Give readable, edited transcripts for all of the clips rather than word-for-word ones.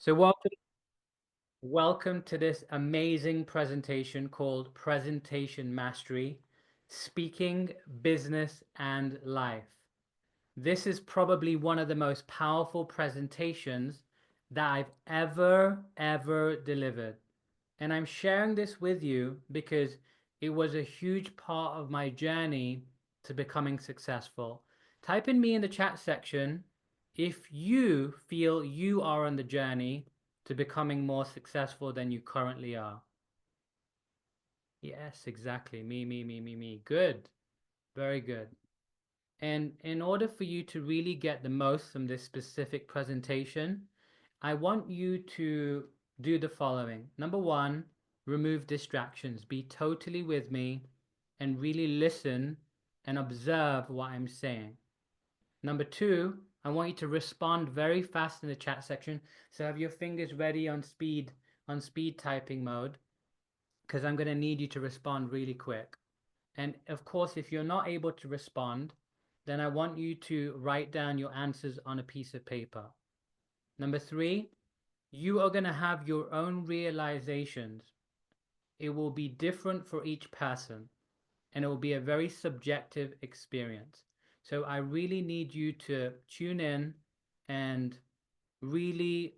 So welcome to this amazing presentation called Presentation Mastery, Speaking, Business, and Life. This is probably one of the most powerful presentations that I've ever delivered. And I'm sharing this with you because it was a huge part of my journey to becoming successful. Type in me in the chat section if you feel you are on the journey to becoming more successful than you currently are. Yes, exactly. Me. Good. Very good. And in order for you to really get the most from this specific presentation, I want you to do the following. Number one, remove distractions. Be totally with me and really listen and observe what I'm saying. Number two, I want you to respond very fast in the chat section. So have your fingers ready on speed typing mode, because I'm going to need you to respond really quick. And of course, if you're not able to respond, then I want you to write down your answers on a piece of paper. Number three, you are going to have your own realizations. It will be different for each person, and it will be a very subjective experience. So I really need you to tune in and really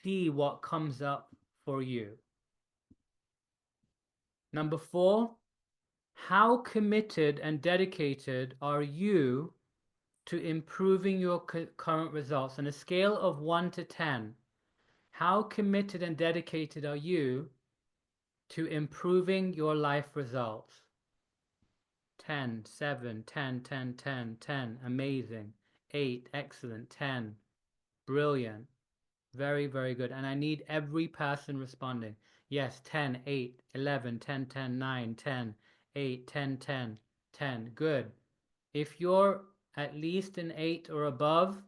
see what comes up for you. Number four, how committed and dedicated are you to improving your current results? On a scale of 1 to 10, how committed and dedicated are you to improving your life results? 10, 7, 10, 10, 10, 10, amazing. 8, excellent. 10, brilliant. Very good. And I need every person responding. Yes, 10, 8, 11, 10, 10, 9, 10, 8, 10, 10, 10. Good. If you're at least an 8 or above,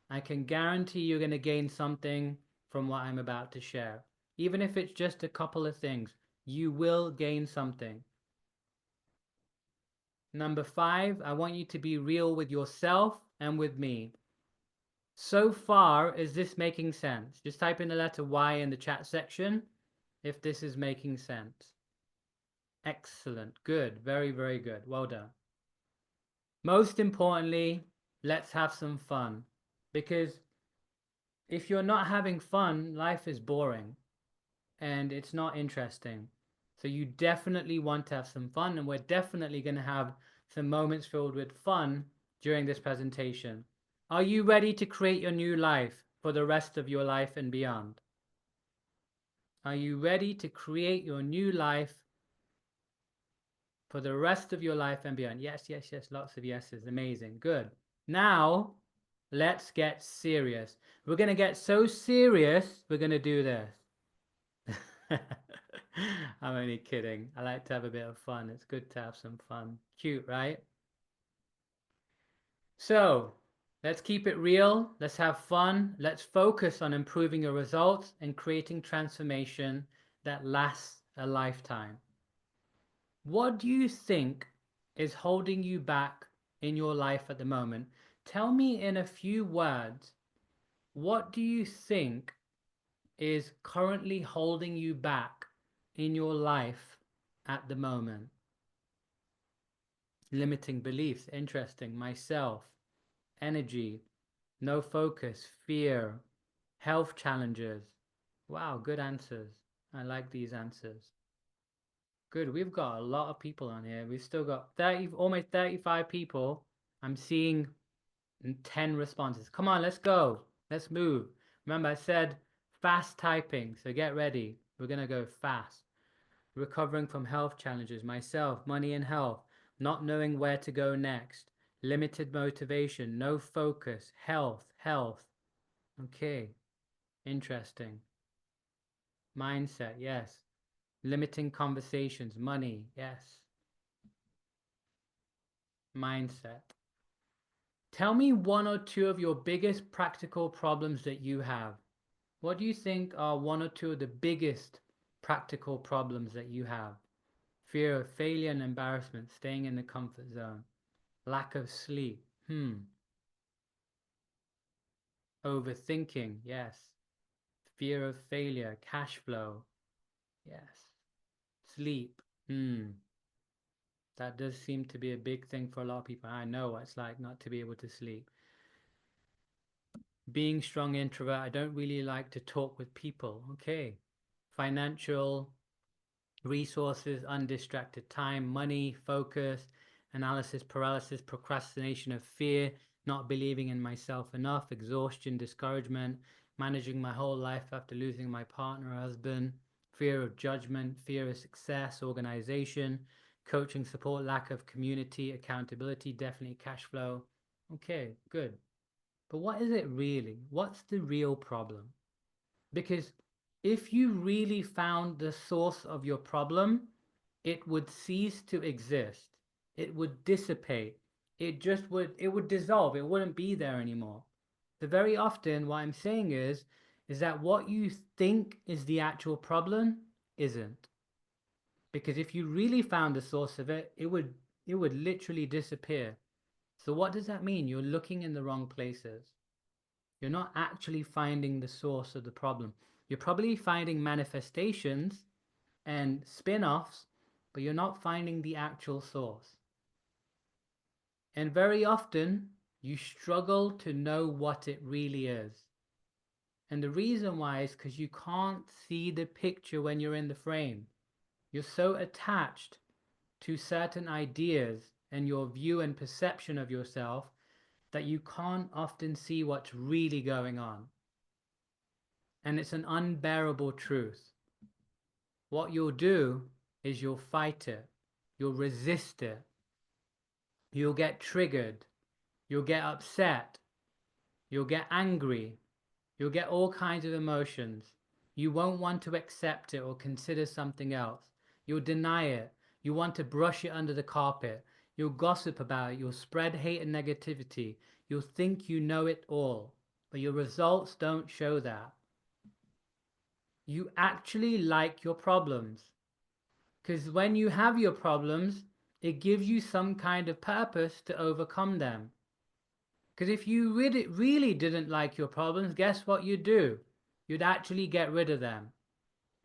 I can guarantee you're going to gain something from what I'm about to share. Even if it's just a couple of things, you will gain something. Number 5, I want you to be real with yourself and with me. So far, is this making sense? Just type in the letter Y in the chat section if this is making sense. Excellent. Good. Very good. Well done. Most importantly, let's have some fun. Because if you're not having fun, life is boring and it's not interesting. So you definitely want to have some fun, and we're definitely going to have some moments filled with fun during this presentation. Are you ready to create your new life for the rest of your life and beyond? Are you ready to create your new life for the rest of your life and beyond? Yes. Lots of yeses. Amazing. Good. Now, let's get serious. We're going to get so serious, we're going to do this. I'm only kidding. I like to have a bit of fun. It's good to have some fun. Cute, right? So, let's keep it real. Let's have fun. Let's focus on improving your results and creating transformation that lasts a lifetime. What do you think is holding you back in your life at the moment? Tell me in a few words, what do you think is currently holding you back in your life at the moment? Limiting beliefs, interesting. Myself, energy, no focus, fear, health challenges. Wow, good answers. I like these answers. Good, we've got a lot of people on here. We've still got 30, almost 35 people. I'm seeing 10 responses. Come on, let's go. Let's move. Remember, I said fast typing, so get ready. We're going to go fast. Recovering from health challenges, myself, money and health, not knowing where to go next, limited motivation, no focus, health. Okay, interesting. Mindset, yes. Limiting conversations, money, yes. Mindset. Tell me one or two of your biggest practical problems that you have. What do you think are one or two of the biggest practical problems that you have? Fear of failure and embarrassment, staying in the comfort zone, lack of sleep, overthinking, yes, Fear of failure, cash flow. Yes. Sleep. That does seem to be a big thing for a lot of people. I know what it's like not to be able to sleep. Being strong introvert, I don't really like to talk with people. Okay. Financial resources, undistracted time, money, focus, analysis paralysis, procrastination of fear, not believing in myself enough, exhaustion, discouragement, managing my whole life after losing my partner or husband, fear of judgment, fear of success, organization, coaching support, lack of community, accountability, definitely cash flow. Okay, good. But what is it really? What's the real problem? Because if you really found the source of your problem, it would cease to exist. It would dissipate. It would dissolve. It wouldn't be there anymore. So very often what I'm saying is that what you think is the actual problem isn't. Because if you really found the source of it, it would literally disappear. So what does that mean? You're looking in the wrong places. You're not actually finding the source of the problem. You're probably finding manifestations and spin-offs, but you're not finding the actual source. And very often, you struggle to know what it really is. And the reason why is because you can't see the picture when you're in the frame. You're so attached to certain ideas and your view and perception of yourself that you can't often see what's really going on. And it's an unbearable truth. What you'll do is you'll fight it, you'll resist it, you'll get triggered, you'll get upset, you'll get angry, you'll get all kinds of emotions. You won't want to accept it or consider something else. You'll deny it. You want to brush it under the carpet. You'll gossip about it. You'll spread hate and negativity. You'll think you know it all, but your results don't show that. You actually like your problems. Because when you have your problems, it gives you some kind of purpose to overcome them. Because if you really didn't like your problems, guess what you'd do? You'd actually get rid of them.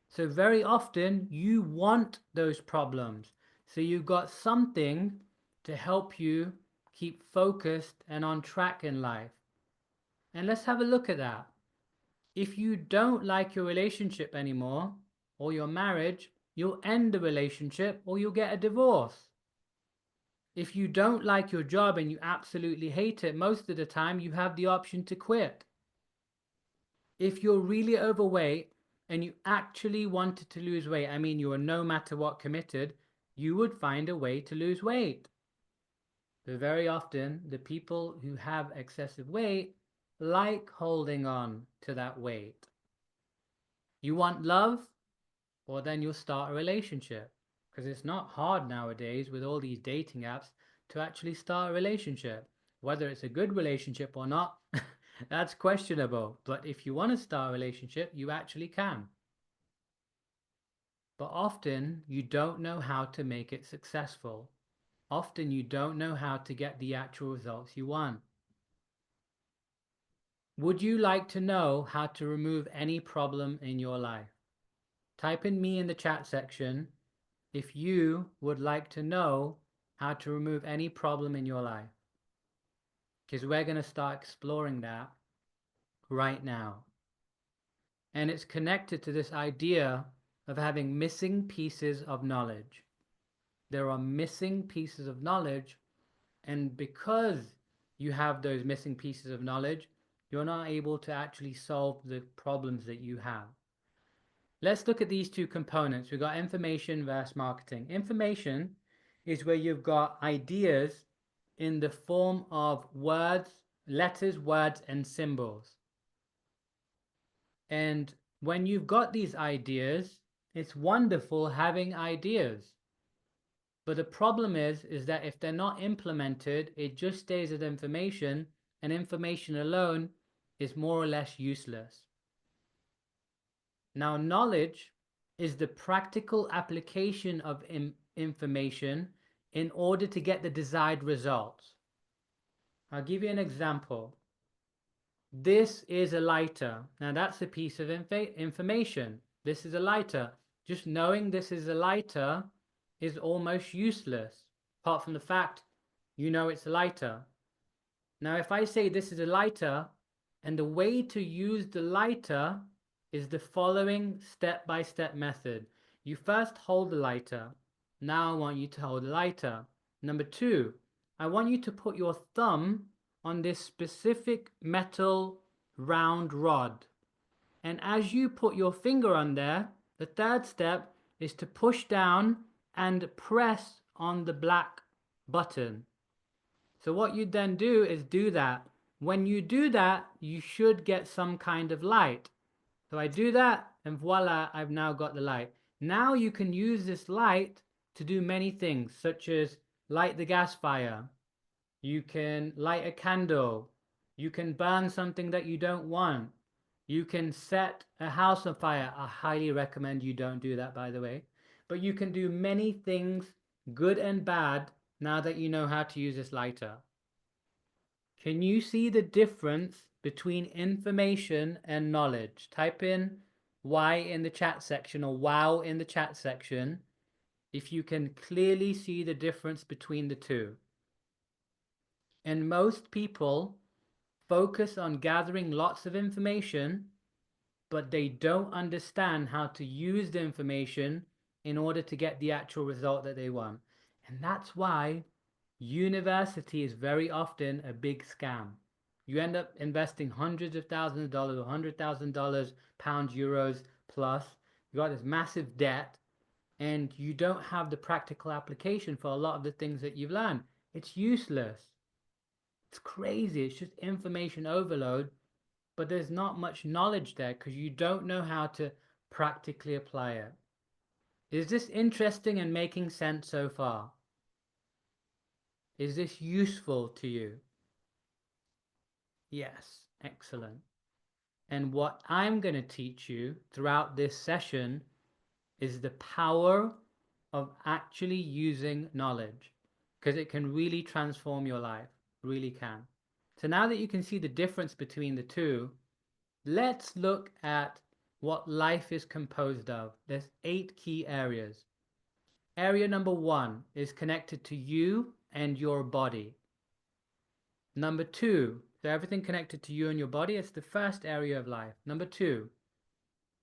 So very often you want those problems. So you've got something to help you keep focused and on track in life. And let's have a look at that. If you don't like your relationship anymore, or your marriage, you'll end the relationship or you'll get a divorce. If you don't like your job and you absolutely hate it, most of the time you have the option to quit. If you're really overweight and you actually wanted to lose weight, I mean, you are no matter what committed, you would find a way to lose weight. But very often, the people who have excessive weight like holding on to that weight. You want love? Well, then you'll start a relationship. Because it's not hard nowadays with all these dating apps to actually start a relationship. Whether it's a good relationship or not, that's questionable. But if you want to start a relationship, you actually can. But often you don't know how to make it successful. Often you don't know how to get the actual results you want. Would you like to know how to remove any problem in your life? Type in me in the chat section if you would like to know how to remove any problem in your life. Because we're going to start exploring that right now. And it's connected to this idea of having missing pieces of knowledge. There are missing pieces of knowledge, and because you have those missing pieces of knowledge, you're not able to actually solve the problems that you have. Let's look at these two components. We've got information versus marketing. Information is where you've got ideas in the form of words, letters, words, and symbols. And when you've got these ideas, it's wonderful having ideas. But the problem is that if they're not implemented, it just stays as information, and information alone is more or less useless. Now, knowledge is the practical application of information in order to get the desired results. I'll give you an example. This is a lighter. Now that's a piece of information. This is a lighter. Just knowing this is a lighter is almost useless, apart from the fact you know it's a lighter. Now, if I say this is a lighter, and the way to use the lighter is the following step-by-step method. You first hold the lighter. Now I want you to hold the lighter. Number two, I want you to put your thumb on this specific metal round rod. And as you put your finger on there, the third step is to push down and press on the black button. So what you then do is do that. When you do that, you should get some kind of light. So I do that, and voila, I've now got the light. Now you can use this light to do many things, such as light the gas fire. You can light a candle. You can burn something that you don't want. You can set a house on fire. I highly recommend you don't do that, by the way. But you can do many things, good and bad, now that you know how to use this lighter. Can you see the difference between information and knowledge? Type in Y in the chat section or wow in the chat section if you can clearly see the difference between the two. And most people focus on gathering lots of information, but they don't understand how to use the information in order to get the actual result that they want. And that's why university is very often a big scam. You end up investing hundreds of thousands of dollars or $100,000, pounds, euros plus. You got this massive debt, and you don't have the practical application for a lot of the things that you've learned. It's useless. It's crazy. It's just information overload, but there's not much knowledge there because you don't know how to practically apply it. Is this interesting and making sense so far? Is this useful to you? Yes, excellent. And what I'm going to teach you throughout this session is the power of actually using knowledge, because it can really transform your life, really can. So now that you can see the difference between the two, let's look at what life is composed of. There's 8 key areas. Area number 1 is connected to you and your body. Number 2, so everything connected to you and your body, it's the first area of life. Number 2,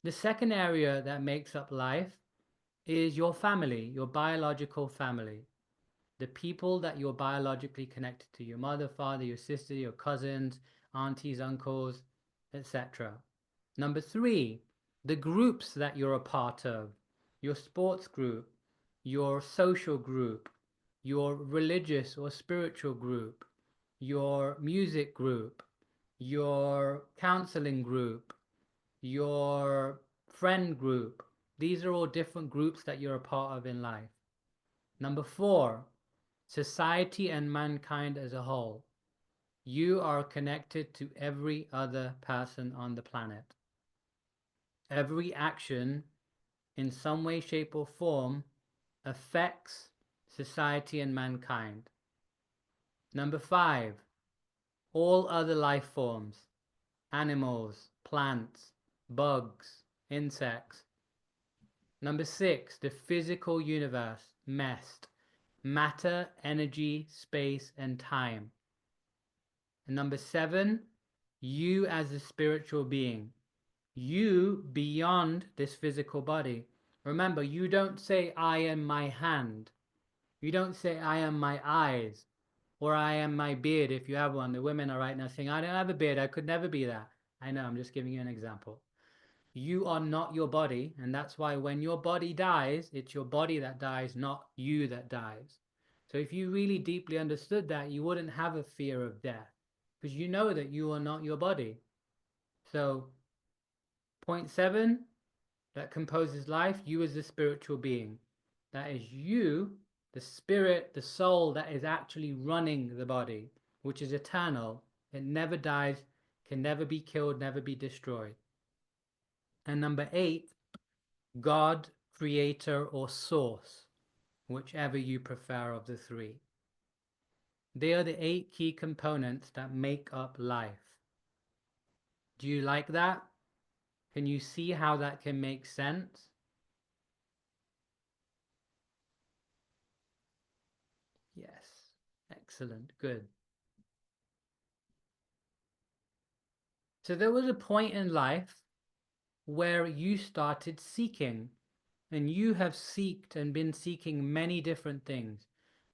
the second area that makes up life is your family, your biological family. The people that you're biologically connected to, your mother, father, your sister, your cousins, aunties, uncles, etc. Number 3, the groups that you're a part of, your sports group, your social group, your religious or spiritual group, your music group, your counseling group, your friend group. These are all different groups that you're a part of in life. Number 4, society and mankind as a whole. You are connected to every other person on the planet. Every action in some way, shape, or form affects society and mankind. Number 5, all other life forms, animals, plants, bugs, insects. Number 6, the physical universe, MEST, matter, energy, space, and time. And number 7, you as a spiritual being, you beyond this physical body. Remember, you don't say, I am my hand. You don't say, I am my eyes, or I am my beard if you have one. The women are right now saying, I don't have a beard, I could never be that. I know, I'm just giving you an example. You are not your body, and that's why when your body dies, it's your body that dies, not you that dies. So if you really deeply understood that, you wouldn't have a fear of death, because you know that you are not your body. So, point 7, that composes life, you as a spiritual being. That is you, the spirit, the soul that is actually running the body, which is eternal. It never dies, can never be killed, never be destroyed. And number 8, God, creator, or source, whichever you prefer of the 3. They are the 8 key components that make up life. Do you like that? Can you see how that can make sense? Yes. Excellent. Good. So there was a point in life where you started seeking, and you have seeked and been seeking many different things.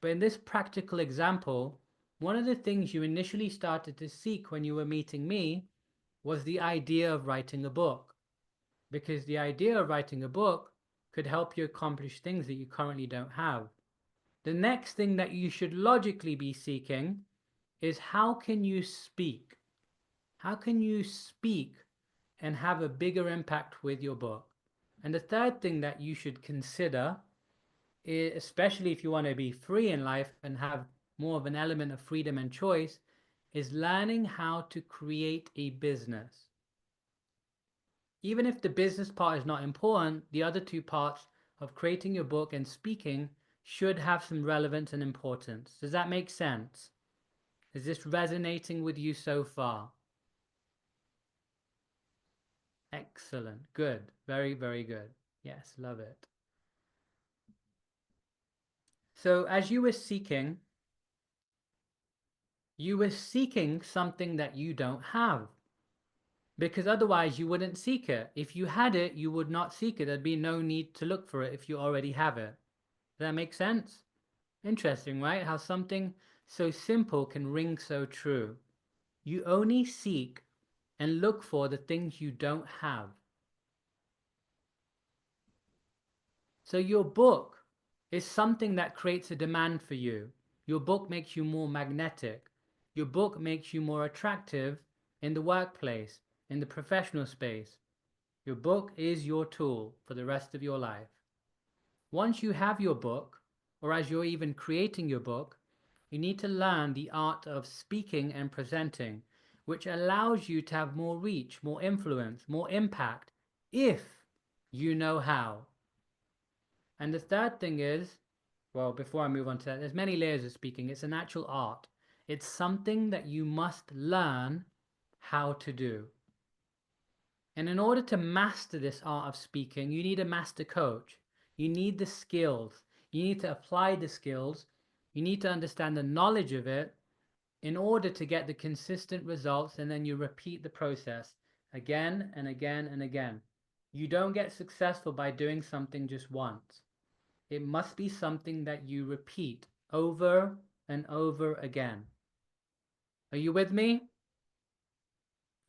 But in this practical example, one of the things you initially started to seek when you were meeting me was the idea of writing a book, because the idea of writing a book could help you accomplish things that you currently don't have. The next thing that you should logically be seeking is how can you speak? How can you speak and have a bigger impact with your book? And the third thing that you should consider, especially if you want to be free in life and have more of an element of freedom and choice, is learning how to create a business. Even if the business part is not important, the other two parts of creating your book and speaking should have some relevance and importance. Does that make sense? Is this resonating with you so far? Excellent. Good. Very, very good. Yes, love it. So as you were seeking something that you don't have, because otherwise you wouldn't seek it. If you had it, you would not seek it. There'd be no need to look for it if you already have it. Does that make sense? Interesting, right? How something so simple can ring so true. You only seek and look for the things you don't have. So your book is something that creates a demand for you. Your book makes you more magnetic. Your book makes you more attractive in the workplace, in the professional space. Your book is your tool for the rest of your life. Once you have your book, or as you're even creating your book, you need to learn the art of speaking and presenting, which allows you to have more reach, more influence, more impact, if you know how. And the third thing is, well, before I move on to that, there's many layers of speaking. It's an actual art. It's something that you must learn how to do. And in order to master this art of speaking, you need a master coach. You need the skills. You need to apply the skills. You need to understand the knowledge of it in order to get the consistent results, and then you repeat the process again and again and again. You don't get successful by doing something just once. It must be something that you repeat over and over again. Are you with me?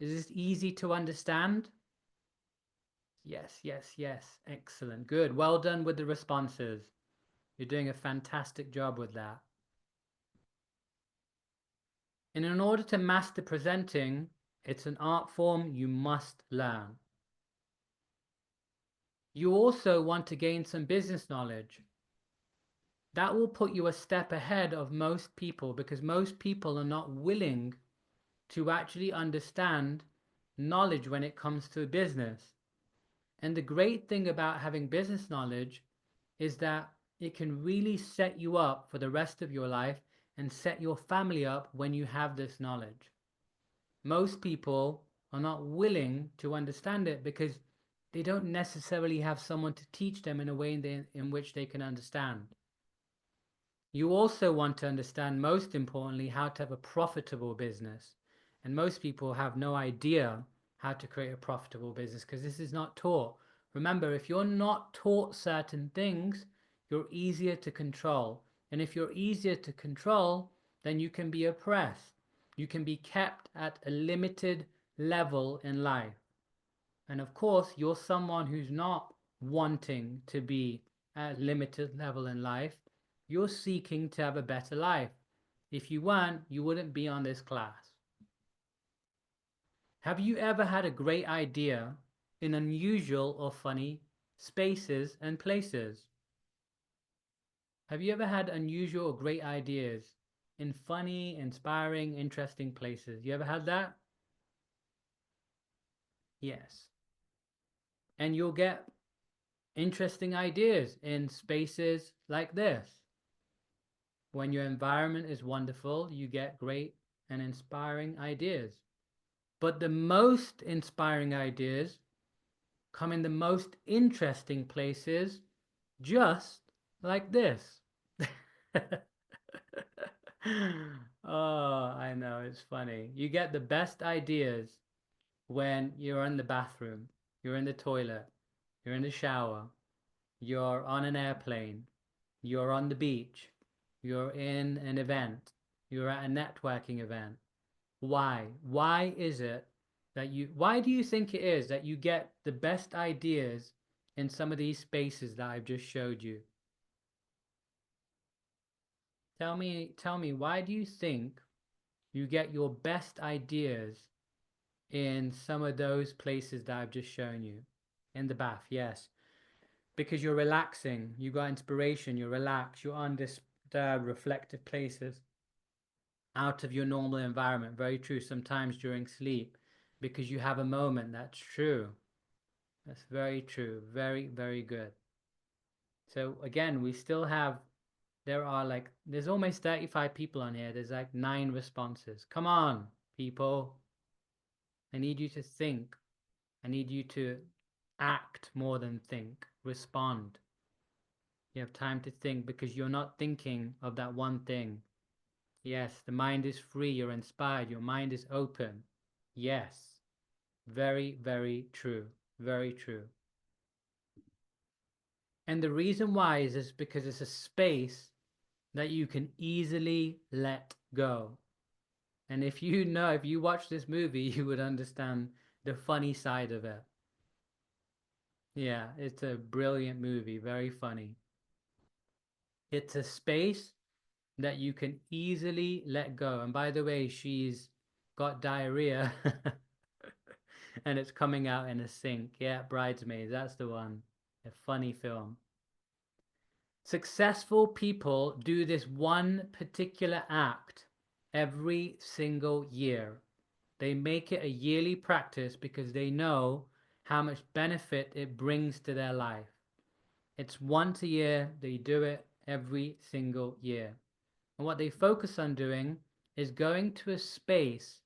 Is this easy to understand? Yes, yes, yes. Excellent. Good. Well done with the responses. You're doing a fantastic job with that. And in order to master presenting, it's an art form you must learn. You also want to gain some business knowledge. That will put you a step ahead of most people, because most people are not willing to actually understand knowledge when it comes to business. And the great thing about having business knowledge is that it can really set you up for the rest of your life and set your family up when you have this knowledge. Most people are not willing to understand it because they don't necessarily have someone to teach them in a way in which they can understand. You also want to understand, most importantly, how to have a profitable business. And most people have no idea how to create a profitable business because this is not taught. Remember, if you're not taught certain things, you're easier to control. And if you're easier to control, then you can be oppressed. You can be kept at a limited level in life. And of course, you're someone who's not wanting to be at a limited level in life. You're seeking to have a better life. If you weren't, you wouldn't be on this class. Have you ever had a great idea in unusual or funny spaces and places? Have you ever had unusual or great ideas in funny, inspiring, interesting places? You ever had that? Yes. And you'll get interesting ideas in spaces like this. When your environment is wonderful, you get great and inspiring ideas. But the most inspiring ideas come in the most interesting places, just like this. Oh, I know, it's funny. You get the best ideas when you're in the bathroom, you're in the toilet, you're in the shower, you're on an airplane, you're on the beach, you're in an event, you're at a networking event. Why? Why is it that why do you think it is that you get the best ideas in some of these spaces that I've just showed you? Tell me, why do you think you get your best ideas in some of those places that I've just shown you? In the bath, yes. Because you're relaxing, you got inspiration, you're relaxed, you're on this reflective places out of your normal environment. Very true. Sometimes during sleep, because you have a moment. That's true. That's very true. Very, very good. So again, we still have, there are like, there's almost 35 people on here. There's like 9 responses. Come on, people. I need you to think. I need you to act more than think. Respond. You have time to think because you're not thinking of that one thing. Yes, the mind is free. You're inspired. Your mind is open. Yes. Very, very true. Very true. And the reason why is because it's a space that you can easily let go. And if you know, if you watch this movie, you would understand the funny side of it. Yeah, it's a brilliant movie, very funny. It's a space that you can easily let go. And by the way, she's got diarrhea and it's coming out in a sink. Yeah, Bridesmaids, that's the one. A funny film. Successful people do this one particular act every single year. They make it a yearly practice because they know how much benefit it brings to their life. It's once a year, they do it every single year. And what they focus on doing is going to a space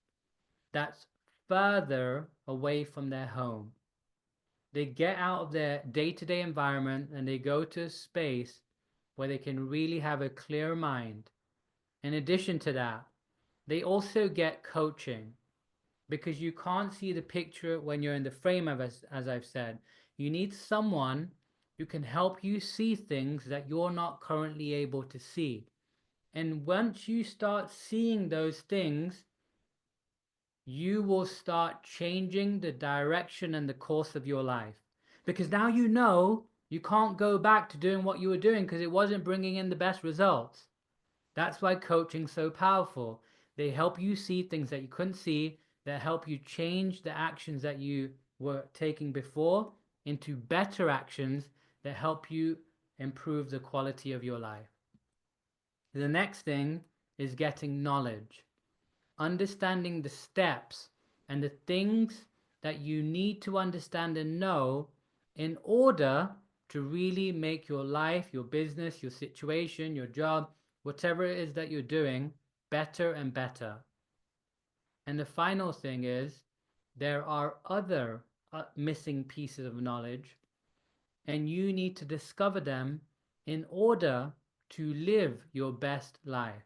that's further away from their home. They get out of their day-to-day environment and they go to a space where they can really have a clear mind. In addition to that, they also get coaching because you can't see the picture when you're in the frame of, as I've said. You need someone who can help you see things that you're not currently able to see. And once you start seeing those things, you will start changing the direction and the course of your life. Because now you know you can't go back to doing what you were doing because it wasn't bringing in the best results. That's why coaching's so powerful. They help you see things that you couldn't see, that help you change the actions that you were taking before into better actions that help you improve the quality of your life. The next thing is getting knowledge, understanding the steps and the things that you need to understand and know in order to really make your life, your business, your situation, your job, whatever it is that you're doing, better and better. And the final thing is there are other missing pieces of knowledge, and you need to discover them in order to live your best life.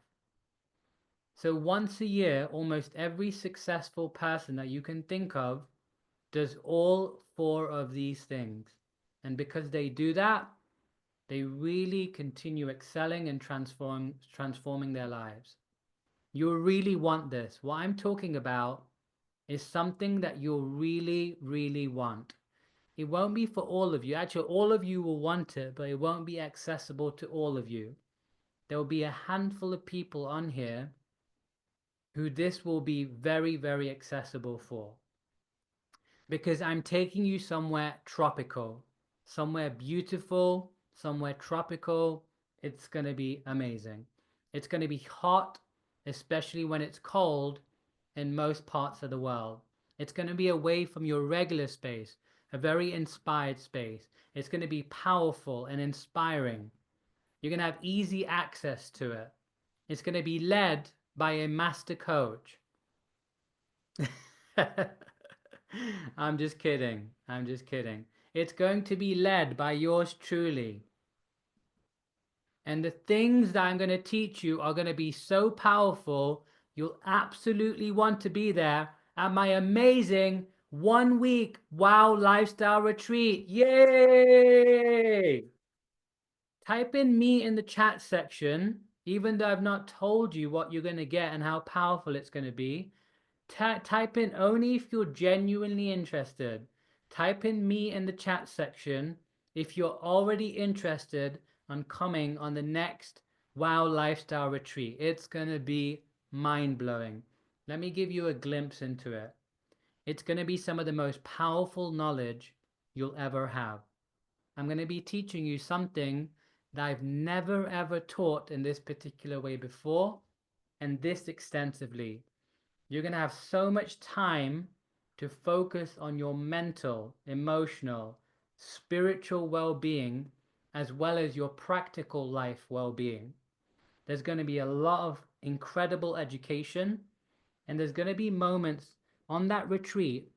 So once a year, almost every successful person that you can think of does all 4 of these things. And because they do that, they really continue excelling and transforming their lives. You really want this. What I'm talking about is something that you'll really, really want. It won't be for all of you. Actually, all of you will want it, but it won't be accessible to all of you. There will be a handful of people on here who this will be very, very accessible for. Because I'm taking you somewhere tropical, somewhere beautiful, somewhere tropical. It's going to be amazing. It's going to be hot, especially when it's cold in most parts of the world. It's going to be away from your regular space, a very inspired space. It's going to be powerful and inspiring. You're going to have easy access to it. It's going to be led by a master coach. I'm just kidding. I'm just kidding. It's going to be led by yours truly. And the things that I'm going to teach you are going to be so powerful, you'll absolutely want to be there at my amazing 1 week wow lifestyle retreat. Yay! Type in me in the chat section, even though I've not told you what you're going to get and how powerful it's going to be. Type in only if you're genuinely interested. Type in me in the chat section if you're already interested on coming on the next Wow Lifestyle Retreat. It's going to be mind-blowing. Let me give you a glimpse into it. It's going to be some of the most powerful knowledge you'll ever have. I'm going to be teaching you something that I've never ever taught in this particular way before, and this extensively. You're going to have so much time to focus on your mental, emotional, spiritual well-being, as well as your practical life well-being. There's going to be a lot of incredible education, and there's going to be moments on that retreat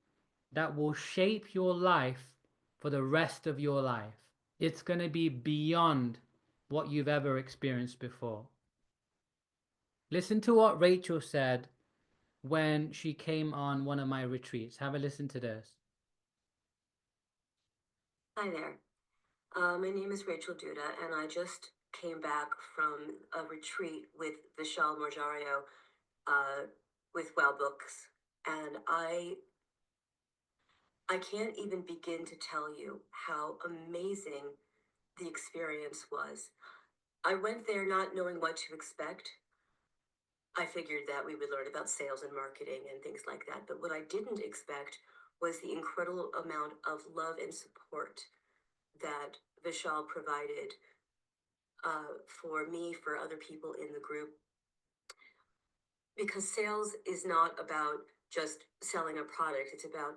that will shape your life for the rest of your life. It's going to be beyond what you've ever experienced before. Listen to what Rachel said when she came on one of my retreats. Have a listen to this. Hi there. My name is Rachel Duda, and I just came back from a retreat with Vishal Morjaria with Well Books, and I can't even begin to tell you how amazing the experience was. I went there not knowing what to expect. I figured that we would learn about sales and marketing and things like that, but what I didn't expect was the incredible amount of love and support that Vishal provided for me, for other people in the group, because sales is not about just selling a product, it's about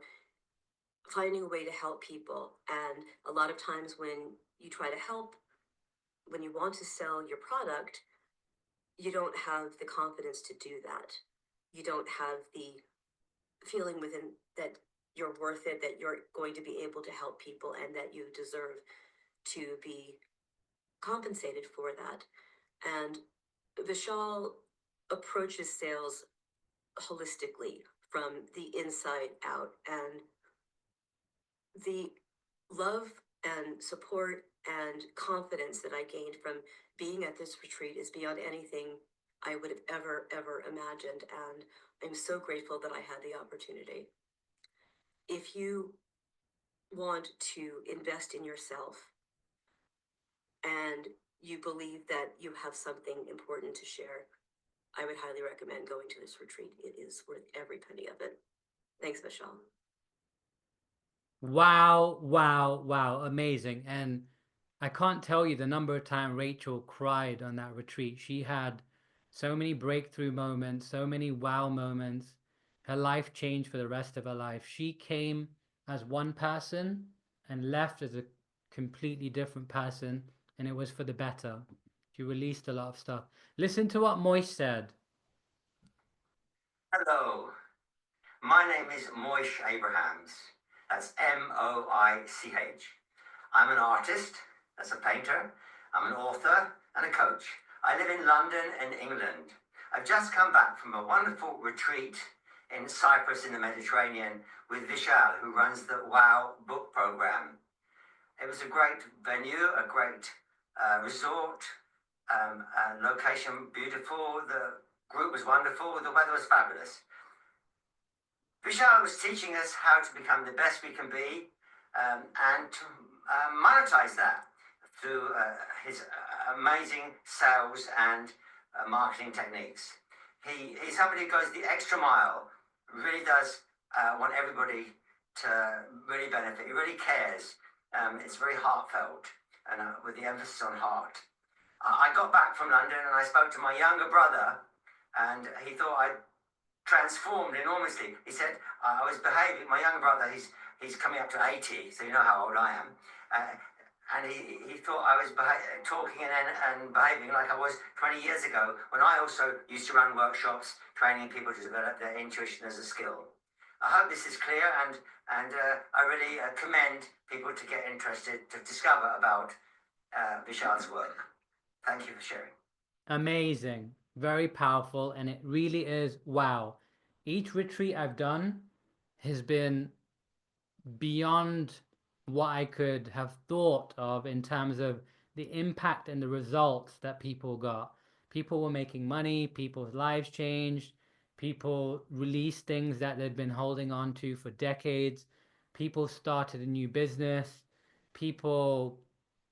finding a way to help people. And a lot of times when you try to help, when you want to sell your product, you don't have the confidence to do that. You don't have the feeling within that you're worth it, that you're going to be able to help people, and that you deserve to be compensated for that. And Vishal approaches sales holistically from the inside out. And the love and support and confidence that I gained from being at this retreat is beyond anything I would have ever imagined. And I'm so grateful that I had the opportunity. If you want to invest in yourself and you believe that you have something important to share, I would highly recommend going to this retreat. It is worth every penny of it. Thanks, Michelle. Wow, wow, wow, amazing. And I can't tell you the number of times Rachel cried on that retreat. She had so many breakthrough moments, so many wow moments. Her life changed for the rest of her life. She came as one person and left as a completely different person, and it was for the better. She released a lot of stuff. Listen to what Moish said. Hello, my name is Moish Abrahams. That's Moich. I'm an artist, that's a painter. I'm an author and a coach. I live in London in England. I've just come back from a wonderful retreat in Cyprus in the Mediterranean with Vishal, who runs the WOW book program. It was a great venue, a great resort, location beautiful. The group was wonderful. The weather was fabulous. Vishal was teaching us how to become the best we can be and to monetize that through his amazing sales and marketing techniques. He's somebody who goes the extra mile, really does want everybody to really benefit. He really cares. It's very heartfelt and with the emphasis on heart. I got back from London and I spoke to my younger brother, and he thought I'd transformed enormously. He said, I was behaving, my younger brother, he's coming up to 80, so you know how old I am. And he thought I was talking and behaving like I was 20 years ago, when I also used to run workshops, training people to develop their intuition as a skill. I hope this is clear, and I really commend people to get interested to discover about Vishal's work. Thank you for sharing. Amazing, very powerful, and it really is wow. Each retreat I've done has been beyond what I could have thought of in terms of the impact and the results that people got. People were making money, people's lives changed, people released things that they'd been holding on to for decades, people started a new business, people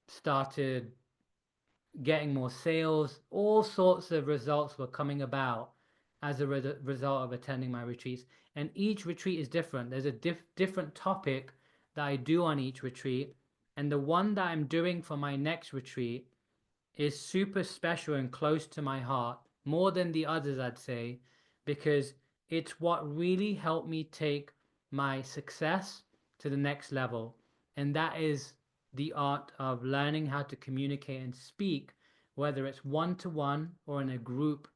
started getting more sales. All sorts of results were coming about as a result of attending my retreats. And each retreat is different. There's a different topic that I do on each retreat. And the one that I'm doing for my next retreat is super special and close to my heart, more than the others, I'd say, because it's what really helped me take my success to the next level. And that is the art of learning how to communicate and speak, whether it's one to one or in a group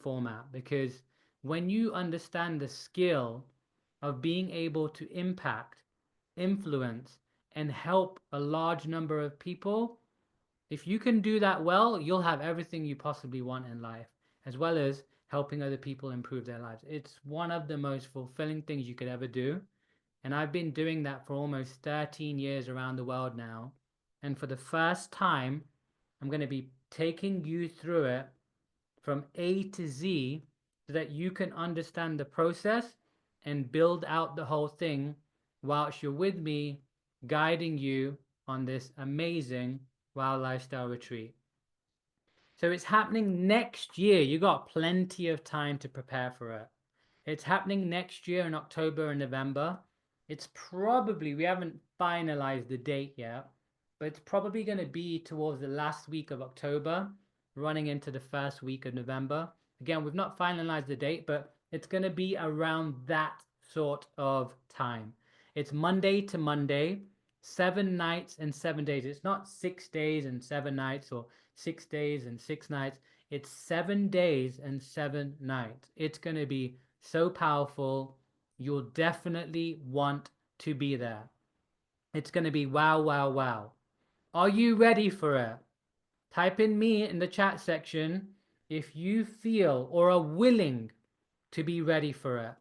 format. Because when you understand the skill of being able to impact, influence, and help a large number of people, if you can do that well, you'll have everything you possibly want in life, as well as helping other people improve their lives. It's one of the most fulfilling things you could ever do. And I've been doing that for almost 13 years around the world now. And for the first time, I'm going to be taking you through it from A to Z so that you can understand the process and build out the whole thing whilst you're with me, guiding you on this amazing Wow Lifestyle Retreat. So it's happening next year. You got plenty of time to prepare for it. It's happening next year in October and November. It's probably, we haven't finalized the date yet, but it's probably going to be towards the last week of October, running into the first week of November. Again, we've not finalized the date, but it's going to be around that sort of time. It's Monday to Monday, 7 nights and 7 days. It's not 6 days and 7 nights or 6 days and 6 nights. It's 7 days and 7 nights. It's going to be so powerful. You'll definitely want to be there. It's going to be wow, wow, wow. Are you ready for it? Type in me in the chat section if you feel or are willing to be ready for it.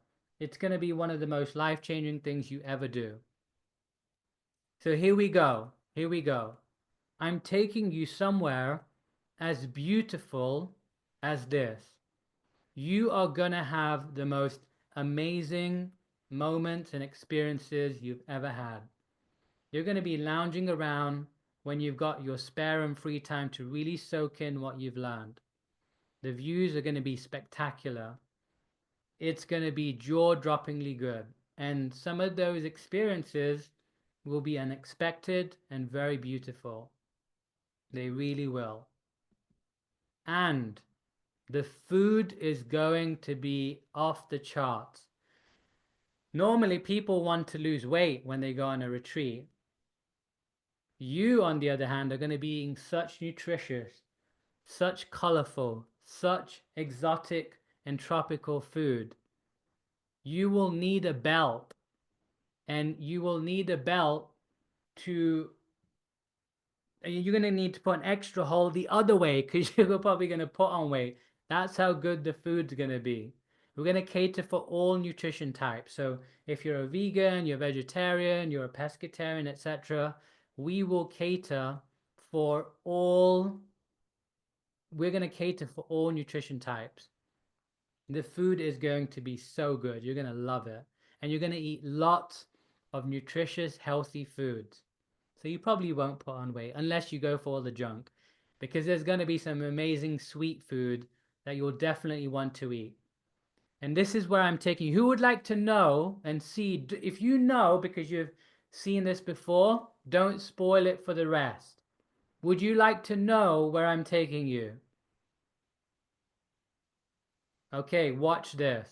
It's going to be one of the most life-changing things you ever do. So here we go. Here we go. I'm taking you somewhere as beautiful as this. You are going to have the most amazing moments and experiences you've ever had. You're going to be lounging around when you've got your spare and free time to really soak in what you've learned. The views are going to be spectacular. It's going to be jaw-droppingly good. And some of those experiences will be unexpected and very beautiful. They really will. And the food is going to be off the charts. Normally, people want to lose weight when they go on a retreat. You, on the other hand, are going to be eating such nutritious, such colorful, such exotic and tropical food. You will need a belt, and you will need a belt to, you're going to need to put an extra hole the other way because you're probably going to put on weight. That's how good the food's going to be. We're going to cater for all nutrition types. So if you're a vegan, you're a vegetarian, you're a pescatarian, etc., we will cater for all, we're going to cater for all nutrition types. The food is going to be so good. You're going to love it. And you're going to eat lots of nutritious, healthy foods. So you probably won't put on weight unless you go for all the junk, because there's going to be some amazing sweet food that you'll definitely want to eat. And this is where I'm taking you. Who would like to know and see? If you know because you've seen this before, don't spoil it for the rest. Would you like to know where I'm taking you? Okay, watch this.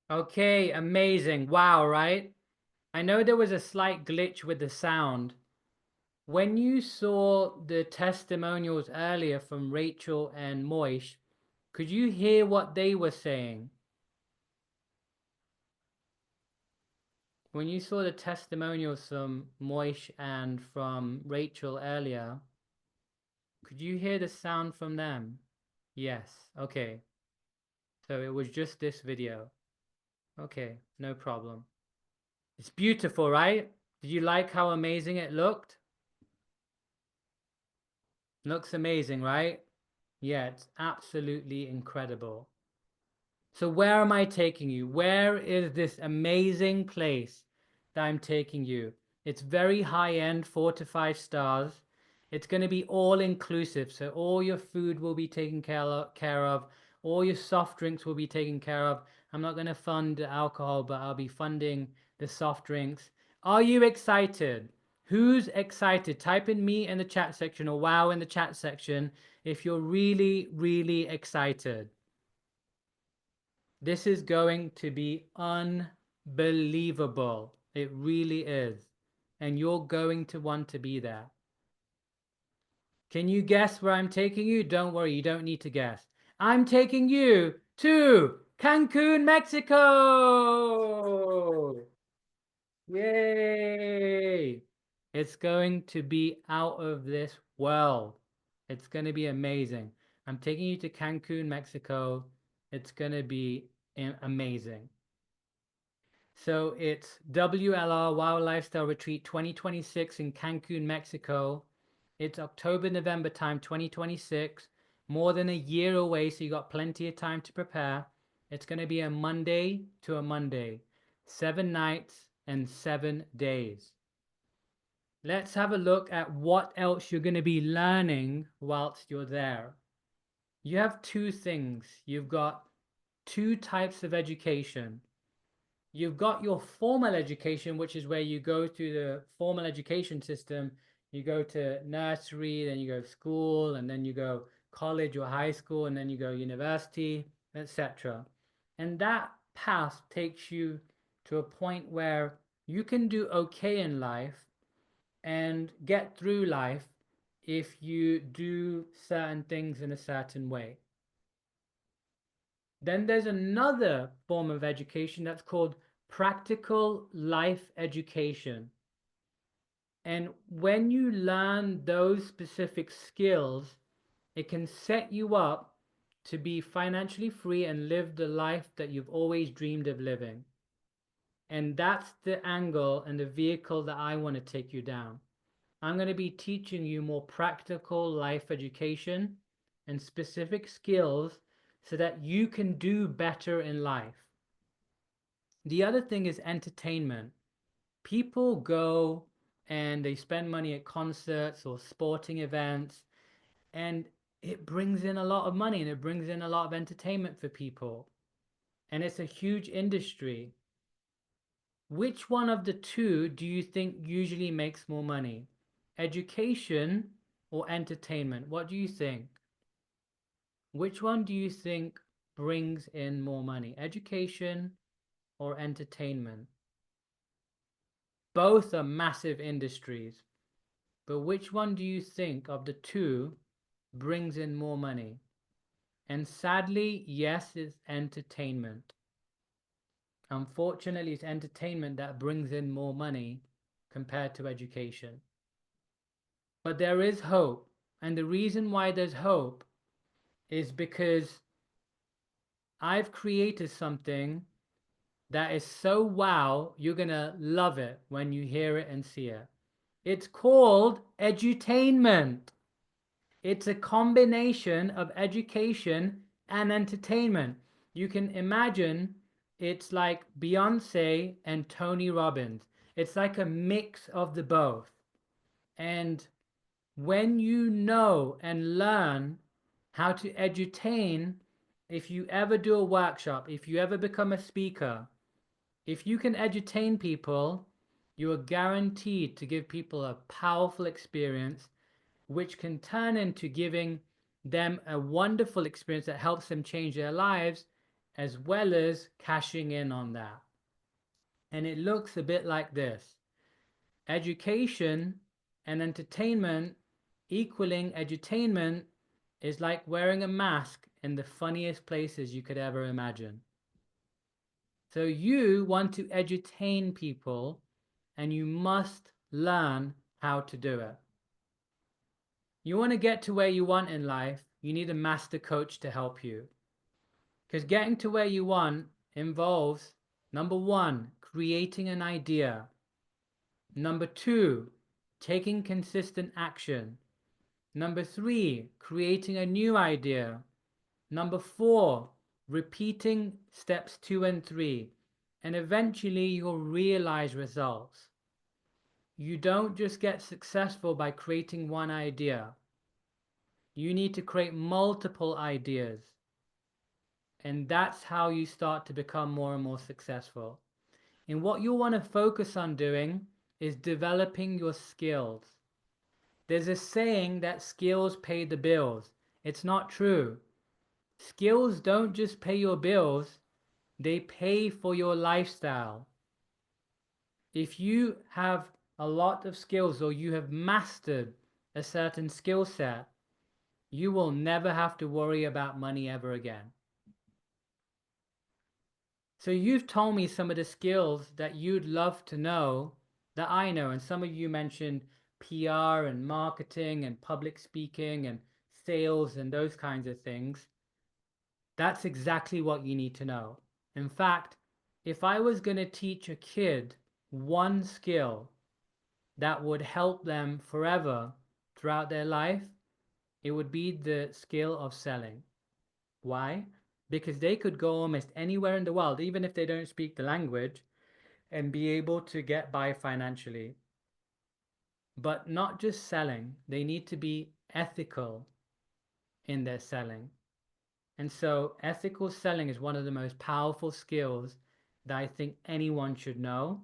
Okay, amazing. Wow, right? I know there was a slight glitch with the sound. When you saw the testimonials earlier from Rachel and Moish, could you hear what they were saying? When you saw the testimonials from Moish and from Rachel earlier, could you hear the sound from them? Yes. Okay. So it was just this video. Okay, no problem. It's beautiful, right? Did you like how amazing it looked? Looks amazing, right? Yeah, it's absolutely incredible. So where am I taking you? Where is this amazing place that I'm taking you? It's very high-end, 4 to 5 stars. It's going to be all inclusive. So all your food will be taken care of. All your soft drinks will be taken care of. I'm not going to fund the alcohol, but I'll be funding the soft drinks. Are you excited? Who's excited? Type in me in the chat section or wow in the chat section if you're really, really excited. This is going to be unbelievable. It really is. And you're going to want to be there. Can you guess where I'm taking you? Don't worry, you don't need to guess. I'm taking you to Cancun, Mexico! Yay! It's going to be out of this world. It's going to be amazing. I'm taking you to Cancun, Mexico. It's going to be amazing. So it's WLR Wild Lifestyle Retreat 2026 in Cancun, Mexico. It's October, November time 2026. More than a year away, so you got plenty of time to prepare. It's going to be a Monday to a Monday. 7 nights and 7 days. Let's have a look at what else you're going to be learning whilst you're there. You have two things. You've got two types of education. You've got your formal education, which is where you go through the formal education system. You go to nursery, then you go to school, and then you go college or high school, and then you go university, etc. And that path takes you to a point where you can do okay in life and get through life if you do certain things in a certain way. Then there's another form of education that's called practical life education. And when you learn those specific skills, it can set you up to be financially free and live the life that you've always dreamed of living. And that's the angle and the vehicle that I want to take you down. I'm going to be teaching you more practical life education and specific skills so that you can do better in life. The other thing is entertainment. People go and they spend money at concerts or sporting events, and it brings in a lot of money and it brings in a lot of entertainment for people. And it's a huge industry. Which one of the two do you think usually makes more money? Education or entertainment? What do you think? Which one do you think brings in more money? Education or entertainment? Both are massive industries, but which one do you think of the two brings in more money? And sadly, yes, it's entertainment. Unfortunately, it's entertainment that brings in more money compared to education. But there is hope. And the reason why there's hope is because I've created something that is so wow, you're going to love it when you hear it and see it. It's called edutainment. It's a combination of education and entertainment. You can imagine it's like Beyonce and Tony Robbins. It's like a mix of the both. And when you know and learn how to edutain, if you ever do a workshop, if you ever become a speaker, if you can edutain people, you are guaranteed to give people a powerful experience, which can turn into giving them a wonderful experience that helps them change their lives as well as cashing in on that. And it looks a bit like this: education and entertainment equaling edutainment is like wearing a mask in the funniest places you could ever imagine. So you want to edutain people, and you must learn how to do it. You want to get to where you want in life, you need a master coach to help you. Because getting to where you want involves, number one, creating an idea. Number two, taking consistent action. Number three, creating a new idea. Number four, repeating steps 2 and 3. And eventually you'll realize results. You don't just get successful by creating one idea. You need to create multiple ideas. And that's how you start to become more and more successful. And what you want to focus on doing is developing your skills. There's a saying that skills pay the bills. It's not true. Skills don't just pay your bills, they pay for your lifestyle. If you have a lot of skills, or you have mastered a certain skill set, you will never have to worry about money ever again. So you've told me some of the skills that you'd love to know that I know, and some of you mentioned PR and marketing and public speaking and sales and those kinds of things. That's exactly what you need to know. In fact, if I was going to teach a kid one skill that would help them forever throughout their life, it would be the skill of selling. Why? Because they could go almost anywhere in the world, even if they don't speak the language, and be able to get by financially. But not just selling, they need to be ethical in their selling. And so ethical selling is one of the most powerful skills that I think anyone should know.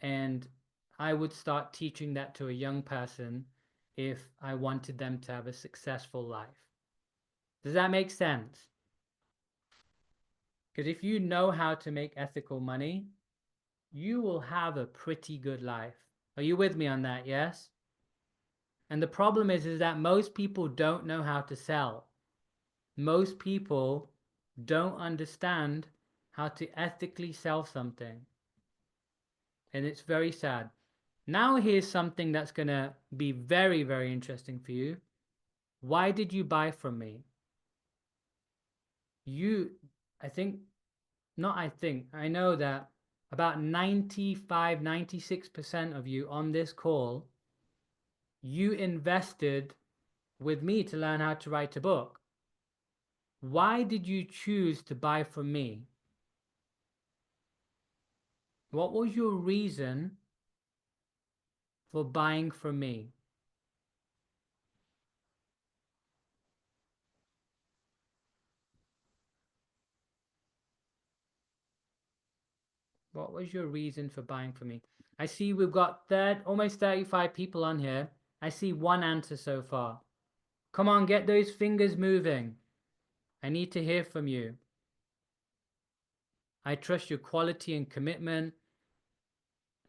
And I would start teaching that to a young person if I wanted them to have a successful life. Does that make sense? Because if you know how to make ethical money, you will have a pretty good life. Are you with me on that? Yes? And the problem is that most people don't know how to sell. Most people don't understand how to ethically sell something. And it's very sad. Now here's something that's going to be very, very interesting for you. Why did you buy from me? I know that about 95, 96% of you on this call, you invested with me to learn how to write a book. Why did you choose to buy from me? What was your reason for buying from me? What was your reason for buying from me? I see we've got almost 35 people on here. I see one answer so far. Come on, get those fingers moving. I need to hear from you. I trust your quality and commitment.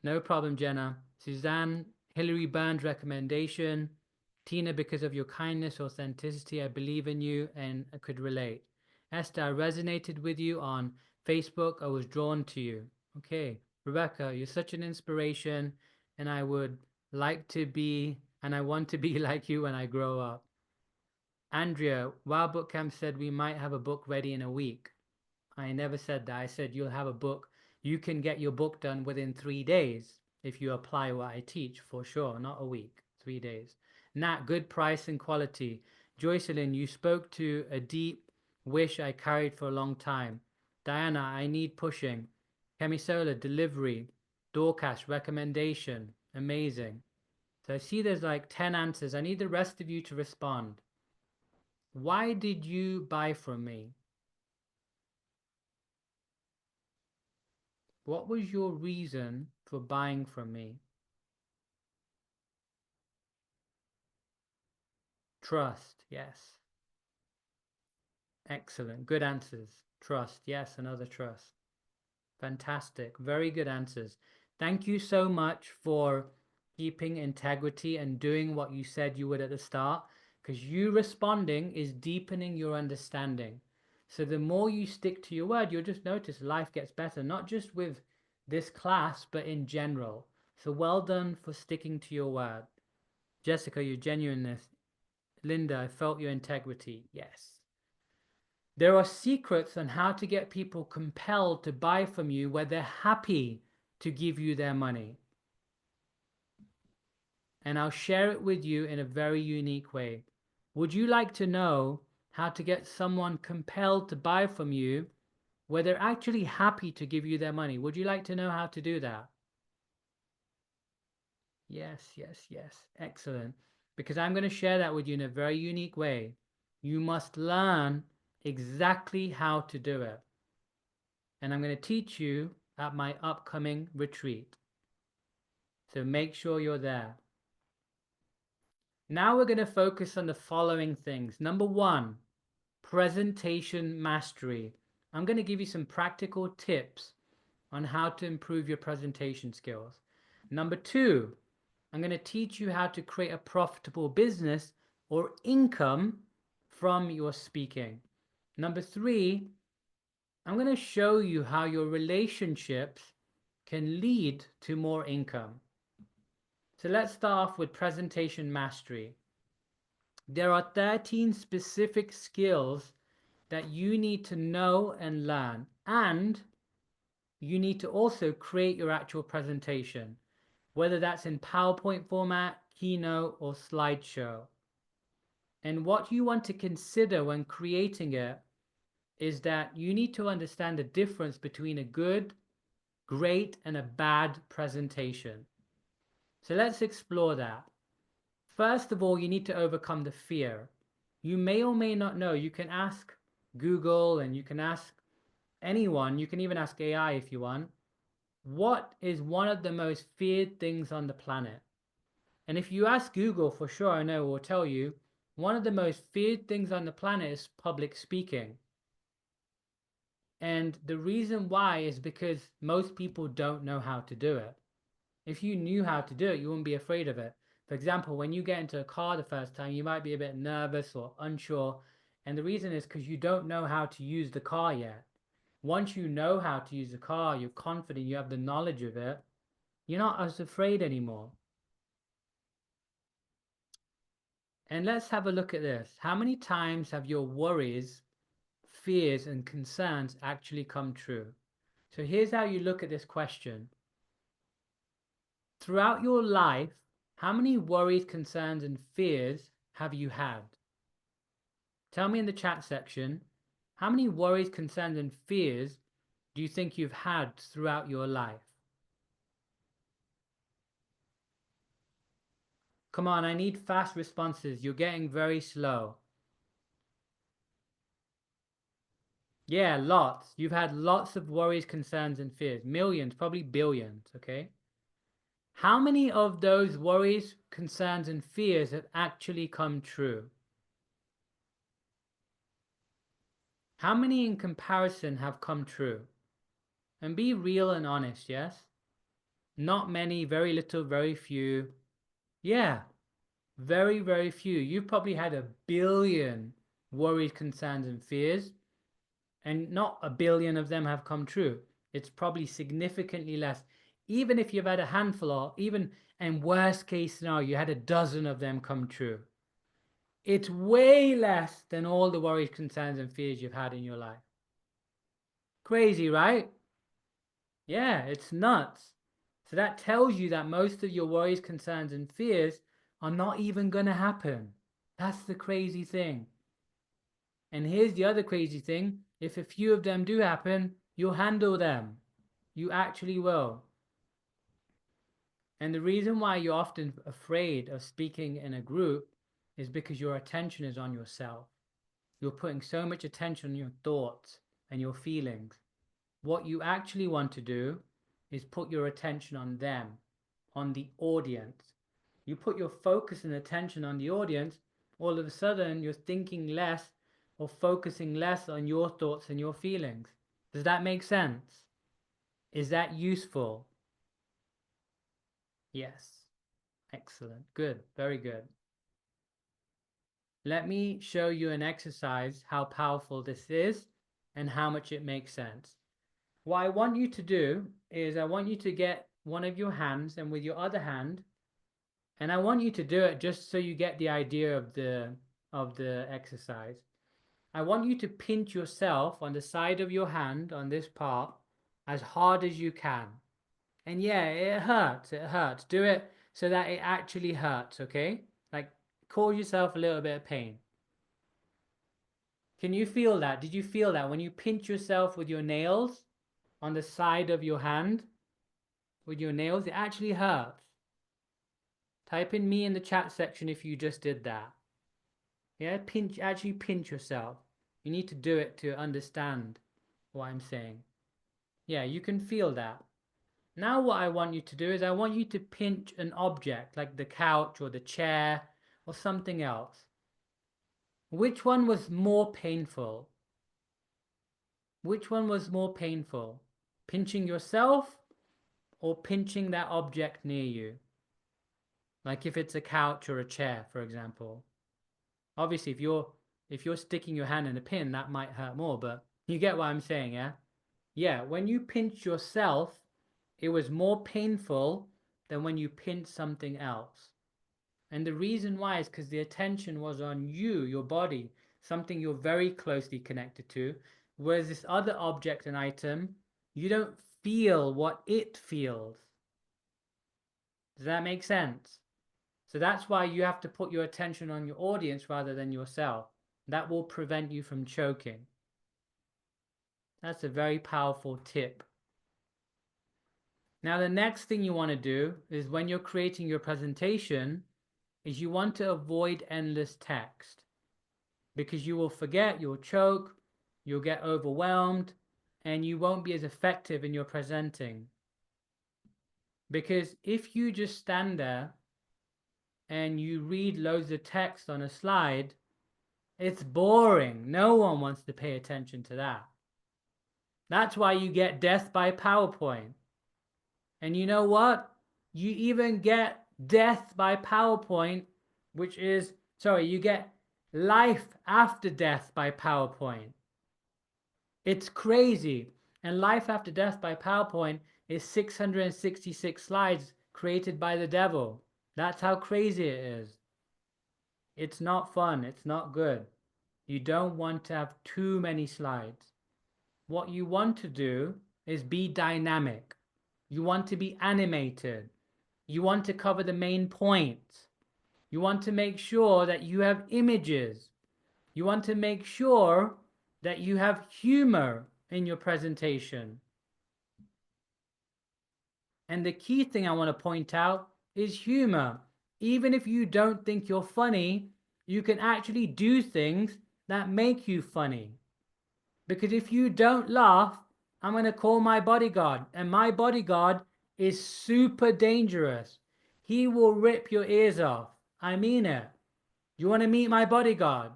No problem, Jenna. Suzanne, Hillary Burns' recommendation. Tina, because of your kindness, authenticity, I believe in you and I could relate. Esther, I resonated with you on Facebook. I was drawn to you. Okay. Rebecca, you're such an inspiration, and I would like to be, and I want to be like you when I grow up. Andrea, Wow Bootcamp said we might have a book ready in a week. I never said that. I said you'll have a book. You can get your book done within 3 days if you apply what I teach, for sure. Not a week, 3 days. Nat, good price and quality. Joycelyn, you spoke to a deep wish I carried for a long time. Diana, I need pushing. Kemisola, delivery. Doorcash, recommendation. Amazing. So I see there's like 10 answers. I need the rest of you to respond. Why did you buy from me? What was your reason for buying from me? Trust, yes. Excellent. Good answers. Trust. Yes, another trust. Fantastic. Very good answers. Thank you so much for keeping integrity and doing what you said you would at the start, because you responding is deepening your understanding. So the more you stick to your word, you'll just notice life gets better, not just with this class, but in general. So well done for sticking to your word. Jessica, your genuineness. Linda, I felt your integrity. Yes. There are secrets on how to get people compelled to buy from you where they're happy to give you their money. And I'll share it with you in a very unique way. Would you like to know how to get someone compelled to buy from you where they're actually happy to give you their money? Would you like to know how to do that? Yes, yes, yes. Excellent. Because I'm going to share that with you in a very unique way. You must learn exactly how to do it. And I'm going to teach you at my upcoming retreat. So make sure you're there. Now we're going to focus on the following things. Number one, presentation mastery. I'm going to give you some practical tips on how to improve your presentation skills. Number two, I'm going to teach you how to create a profitable business or income from your speaking. Number three, I'm going to show you how your relationships can lead to more income. So let's start off with presentation mastery. There are 13 specific skills that you need to know and learn, and you need to also create your actual presentation, whether that's in PowerPoint format, Keynote, or slideshow. And what you want to consider when creating it is that you need to understand the difference between a good, great, and a bad presentation. So let's explore that. First of all, you need to overcome the fear. You may or may not know. You can ask Google and you can ask anyone. You can even ask AI if you want. What is one of the most feared things on the planet? And if you ask Google, for sure, I know, will tell you one of the most feared things on the planet is public speaking. And the reason why is because most people don't know how to do it. If you knew how to do it, you wouldn't be afraid of it. For example, when you get into a car the first time, you might be a bit nervous or unsure. And the reason is because you don't know how to use the car yet. Once you know how to use the car, you're confident, you have the knowledge of it, you're not as afraid anymore. And let's have a look at this. How many times have your worries, fears, and concerns actually come true? So here's how you look at this question. Throughout your life, how many worries, concerns, and fears have you had? Tell me in the chat section, how many worries, concerns, and fears do you think you've had throughout your life? Come on, I need fast responses. You're getting very slow. Yeah, lots. You've had lots of worries, concerns, and fears. Millions, probably billions, okay? How many of those worries, concerns, and fears have actually come true? How many in comparison have come true? And be real and honest, yes? Not many, very little, very few. Yeah, very, very few. You've probably had a billion worries, concerns, and fears, and not a billion of them have come true. It's probably significantly less. Even if you've had a handful, or even in worst case scenario, you had a dozen of them come true. It's way less than all the worries, concerns, and fears you've had in your life. Crazy, right? Yeah, it's nuts. So that tells you that most of your worries, concerns, and fears are not even going to happen. That's the crazy thing. And here's the other crazy thing. If a few of them do happen, you'll handle them. You actually will. And the reason why you're often afraid of speaking in a group is because your attention is on yourself. You're putting so much attention on your thoughts and your feelings. What you actually want to do is put your attention on them, on the audience. You put your focus and attention on the audience, all of a sudden you're thinking less or focusing less on your thoughts and your feelings. Does that make sense? Is that useful? Yes. Excellent. Good. Very good. Let me show you an exercise how powerful this is and how much it makes sense. What I want you to do is I want you to get one of your hands, and with your other hand, and I want you to do it just so you get the idea of the exercise. I want you to pinch yourself on the side of your hand on this part as hard as you can. And yeah, it hurts. It hurts. Do it so that it actually hurts, okay? Like, cause yourself a little bit of pain. Can you feel that? Did you feel that when you pinch yourself with your nails on the side of your hand? With your nails, it actually hurts. Type in me in the chat section if you just did that. Yeah, actually pinch yourself. You need to do it to understand what I'm saying. Yeah, you can feel that. Now what I want you to do is I want you to pinch an object like the couch or the chair or something else. Which one was more painful? Which one was more painful? Pinching yourself or pinching that object near you? Like if it's a couch or a chair, for example. Obviously, if you're sticking your hand in a pin, that might hurt more, but you get what I'm saying, yeah? Yeah, when you pinch yourself, it was more painful than when you pinch something else. And the reason why is because the attention was on you, your body, something you're very closely connected to, whereas this other object and item, you don't feel what it feels. Does that make sense? So that's why you have to put your attention on your audience rather than yourself. That will prevent you from choking. That's a very powerful tip. Now, the next thing you want to do is when you're creating your presentation, is you want to avoid endless text because you will forget, you'll choke, you'll get overwhelmed, and you won't be as effective in your presenting. Because if you just stand there and you read loads of text on a slide, it's boring. No one wants to pay attention to that. That's why you get death by PowerPoint. And you know what? You even get death by PowerPoint, which is, sorry, you get life after death by PowerPoint. It's crazy. And life after death by PowerPoint is 666 slides created by the devil. That's how crazy it is. It's not fun. It's not good. You don't want to have too many slides. What you want to do is be dynamic. You want to be animated. You want to cover the main points. You want to make sure that you have images. You want to make sure that you have humor in your presentation. And the key thing I want to point out is humor. Even if you don't think you're funny, you can actually do things that make you funny. Because if you don't laugh, I'm going to call my bodyguard. And my bodyguard is super dangerous. He will rip your ears off. I mean it. You want to meet my bodyguard?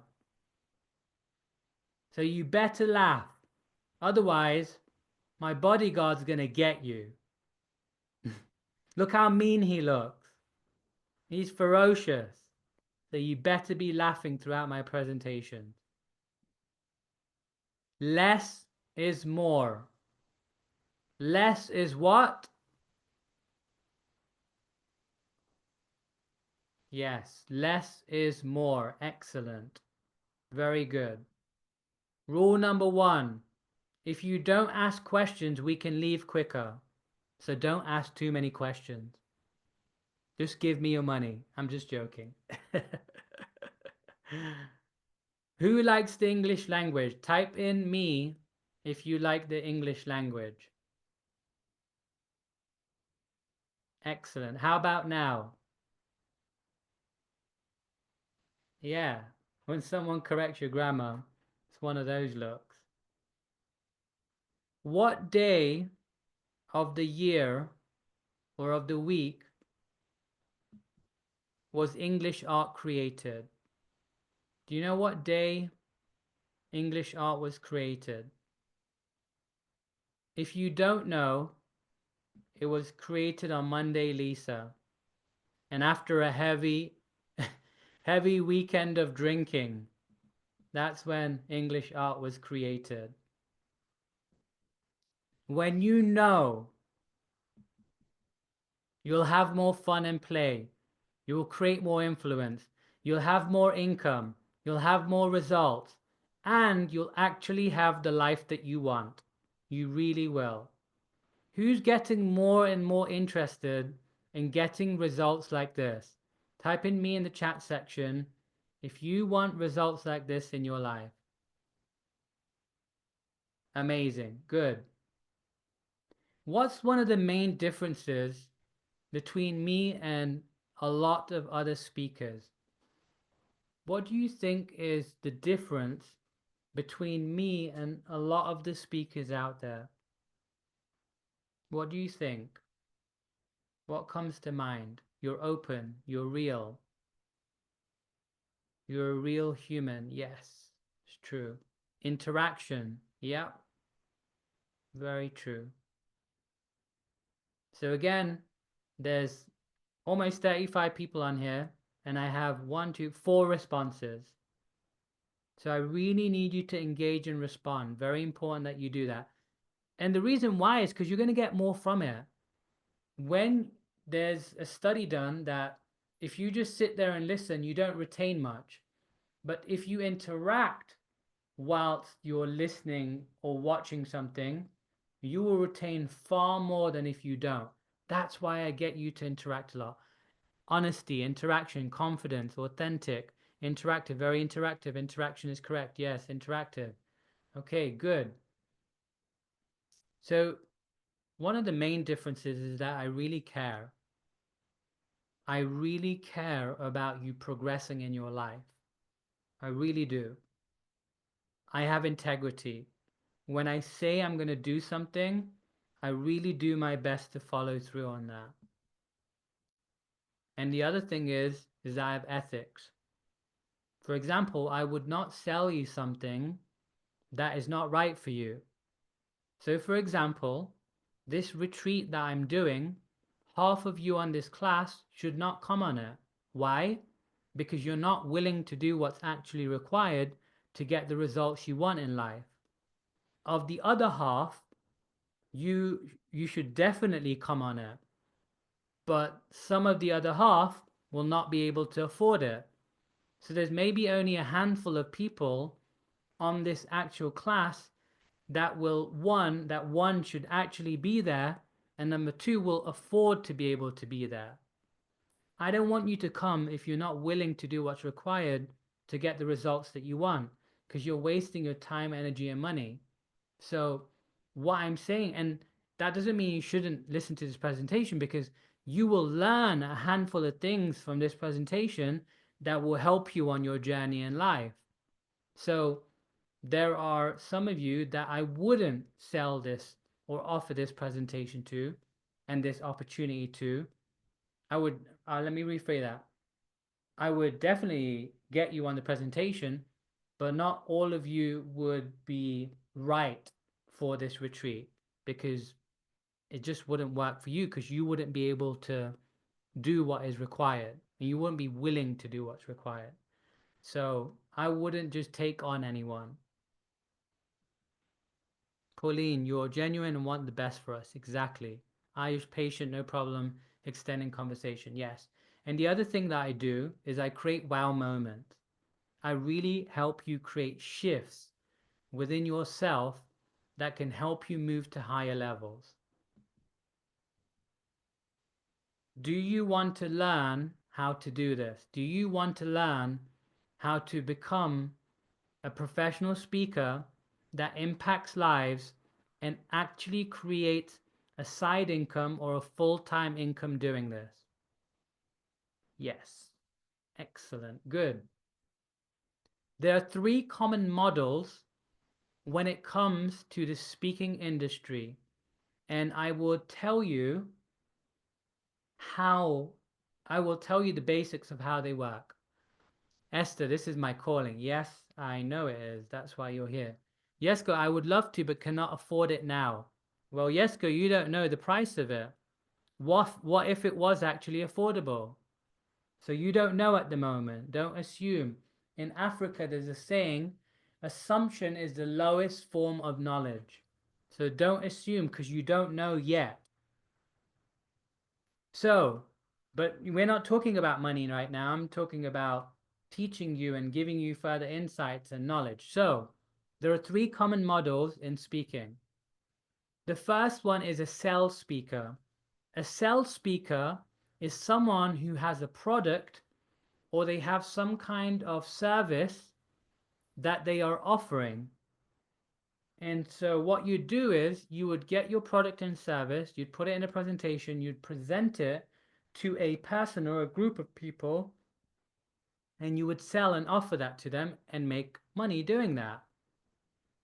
So you better laugh. Otherwise, my bodyguard's going to get you. Look how mean he looks. He's ferocious. So you better be laughing throughout my presentation. Less is more. Less is what? Yes, less is more. Excellent. Very good. Rule number 1. If you don't ask questions, we can leave quicker. So don't ask too many questions. Just give me your money. I'm just joking. Who likes the English language? Type in me if you like the English language. Excellent. How about now? Yeah. When someone corrects your grammar, it's one of those looks. What day of the year or of the week was English art created? Do you know what day English art was created? If you don't know, it was created on Monday, Lisa. And after a heavy, heavy weekend of drinking, that's when English art was created. When you know, you'll have more fun and play. You will create more influence. You'll have more income. You'll have more results. And you'll actually have the life that you want. You really will. Who's getting more and more interested in getting results like this? Type in me in the chat section if you want results like this in your life. Amazing. Good. What's one of the main differences between me and a lot of other speakers? What do you think is the difference between me and a lot of the speakers out there? What do you think? What comes to mind? You're open, you're real. You're a real human. Yes, it's true. Interaction. Yeah, very true. So again, there's almost 35 people on here, and I have 4 responses. So I really need you to engage and respond. Very important that you do that. And the reason why is because you're going to get more from it. When there's a study done that if you just sit there and listen, you don't retain much. But if you interact whilst you're listening or watching something, you will retain far more than if you don't. That's why I get you to interact a lot. Honesty, interaction, confidence, authentic, interactive, very interactive. Interaction is correct. Yes, interactive. Okay, good. So one of the main differences is that I really care. I really care about you progressing in your life. I really do. I have integrity. When I say I'm going to do something, I really do my best to follow through on that. And the other thing is I have ethics. For example, I would not sell you something that is not right for you. So for example, this retreat that I'm doing, half of you on this class should not come on it. Why? Because you're not willing to do what's actually required to get the results you want in life. Of the other half, you should definitely come on it. But some of the other half will not be able to afford it. So there's maybe only a handful of people on this actual class that one should actually be there, and number 2 will afford to be able to be there. I don't want you to come if you're not willing to do what's required to get the results that you want, because you're wasting your time, energy, and money. So what I'm saying, and that doesn't mean you shouldn't listen to this presentation, because you will learn a handful of things from this presentation that will help you on your journey in life. So there are some of you that I wouldn't sell this or offer this presentation to and this opportunity to. I would, let me rephrase that. I would definitely get you on the presentation, but not all of you would be right for this retreat, because it just wouldn't work for you, because you wouldn't be able to do what is required and you wouldn't be willing to do what's required. So I wouldn't just take on anyone. Pauline, you're genuine and want the best for us. Exactly. Irish patient, no problem. Extending conversation. Yes. And the other thing that I do is I create wow moments. I really help you create shifts within yourself that can help you move to higher levels. Do you want to learn how to do this? Do you want to learn how to become a professional speaker that impacts lives and actually creates a side income or a full-time income doing this? Yes. Excellent. Good. There are 3 common models when it comes to the speaking industry, and I will tell you the basics of how they work. Esther, this is my calling. Yes, I know it is. That's why you're here. Yesko, I would love to, but cannot afford it now. Well, Yesko, you don't know the price of it. What if it was actually affordable? So you don't know at the moment. Don't assume. In Africa, there's a saying, assumption is the lowest form of knowledge. So don't assume because you don't know yet. So, but we're not talking about money right now. I'm talking about teaching you and giving you further insights and knowledge. So, there are three common models in speaking. The first one is a sales speaker. A sales speaker is someone who has a product or they have some kind of service that they are offering. And so what you'd do is you would get your product and service, you'd put it in a presentation, you'd present it to a person or a group of people, and you would sell and offer that to them and make money doing that.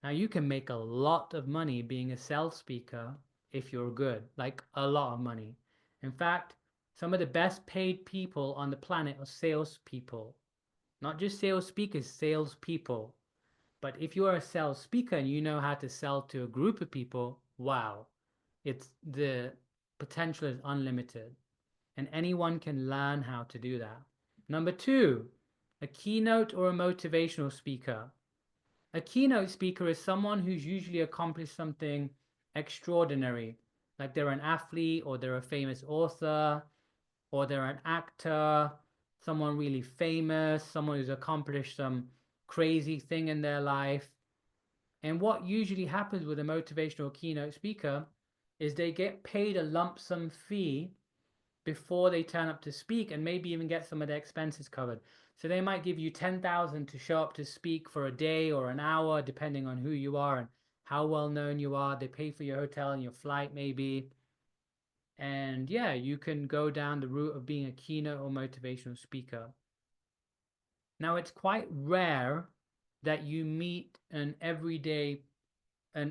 Now you can make a lot of money being a sales speaker if you're good, like a lot of money. In fact, some of the best paid people on the planet are salespeople. Not just sales speakers, salespeople. But if you are a sales speaker and you know how to sell to a group of people, wow, it's the potential is unlimited. And anyone can learn how to do that. Number two, a keynote or a motivational speaker. A keynote speaker is someone who's usually accomplished something extraordinary, like they're an athlete or they're a famous author or they're an actor, someone really famous, someone who's accomplished some crazy thing in their life. And what usually happens with a motivational keynote speaker is they get paid a lump sum fee before they turn up to speak and maybe even get some of their expenses covered. So they might give you 10,000 to show up to speak for a day or an hour, depending on who you are and how well known you are. They pay for your hotel and your flight maybe. And yeah, you can go down the route of being a keynote or motivational speaker. Now, it's quite rare that you meet an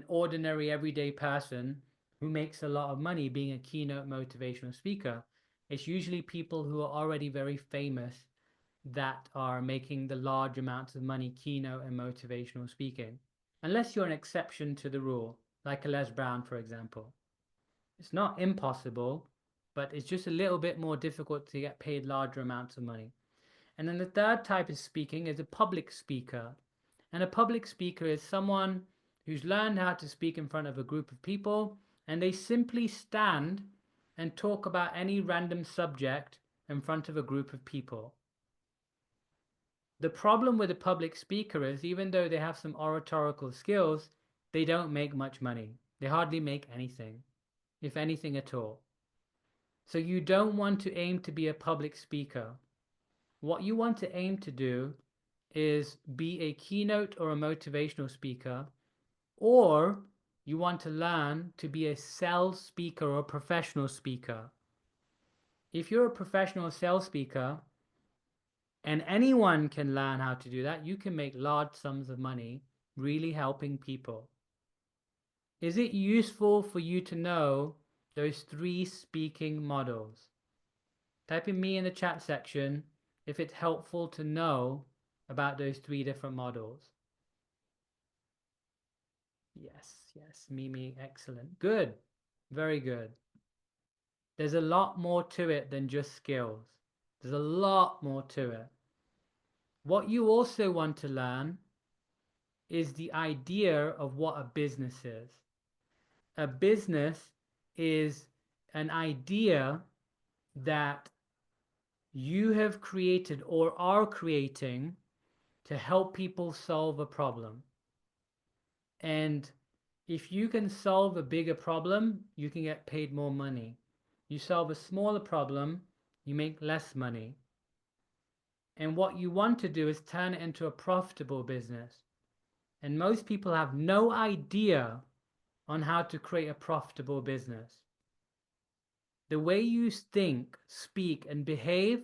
ordinary everyday person who makes a lot of money being a keynote motivational speaker. It's usually people who are already very famous that are making the large amounts of money keynote and motivational speaking. Unless you're an exception to the rule, like a Les Brown, for example. It's not impossible, but it's just a little bit more difficult to get paid larger amounts of money. And then the third type of speaking is a public speaker. And a public speaker is someone who's learned how to speak in front of a group of people, and they simply stand and talk about any random subject in front of a group of people. The problem with a public speaker is even though they have some oratorical skills, they don't make much money. They hardly make anything, if anything at all. So you don't want to aim to be a public speaker. What you want to aim to do is be a keynote or a motivational speaker, or you want to learn to be a sales speaker or a professional speaker. If you're a professional sales speaker, and anyone can learn how to do that, you can make large sums of money really helping people. Is it useful for you to know those three speaking models? Type in me in the chat section if it's helpful to know about those three different models. Yes, Mimi, excellent. Good, very good. There's a lot more to it than just skills. There's a lot more to it. What you also want to learn is the idea of what a business is. A business is an idea that you have created or are creating to help people solve a problem. And if you can solve a bigger problem, you can get paid more money. You solve a smaller problem, you make less money. And what you want to do is turn it into a profitable business. And most people have no idea on how to create a profitable business. The way you think, speak, and behave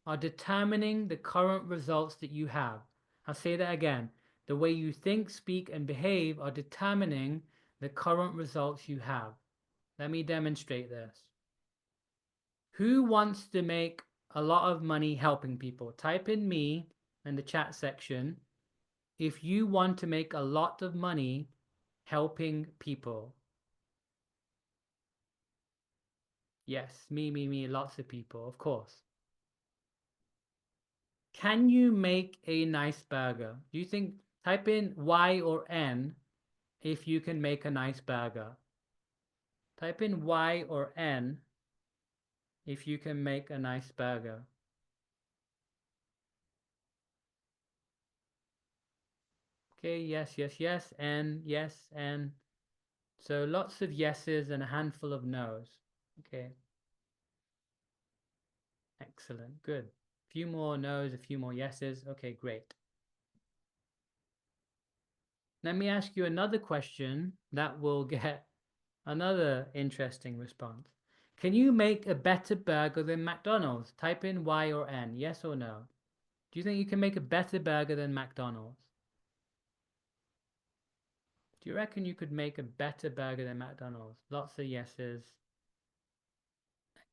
are determining the current results that you have. I'll say that again. The way you think, speak, and behave are determining the current results you have. Let me demonstrate this. Who wants to make a lot of money helping people? Type in me in the chat section if you want to make a lot of money helping people. Yes, me, lots of people, of course. Can you make a nice burger? Do you think, type in Y or N if you can make a nice burger. Type in Y or N if you can make a nice burger. Okay, yes, N, yes, N. So lots of yeses and a handful of nos. Okay. Excellent, good. A few more no's, a few more yeses. Okay, great. Let me ask you another question that will get another interesting response. Can you make a better burger than McDonald's? Type in Y or N, yes or no. Do you think you can make a better burger than McDonald's? Do you reckon you could make a better burger than McDonald's? Lots of yeses.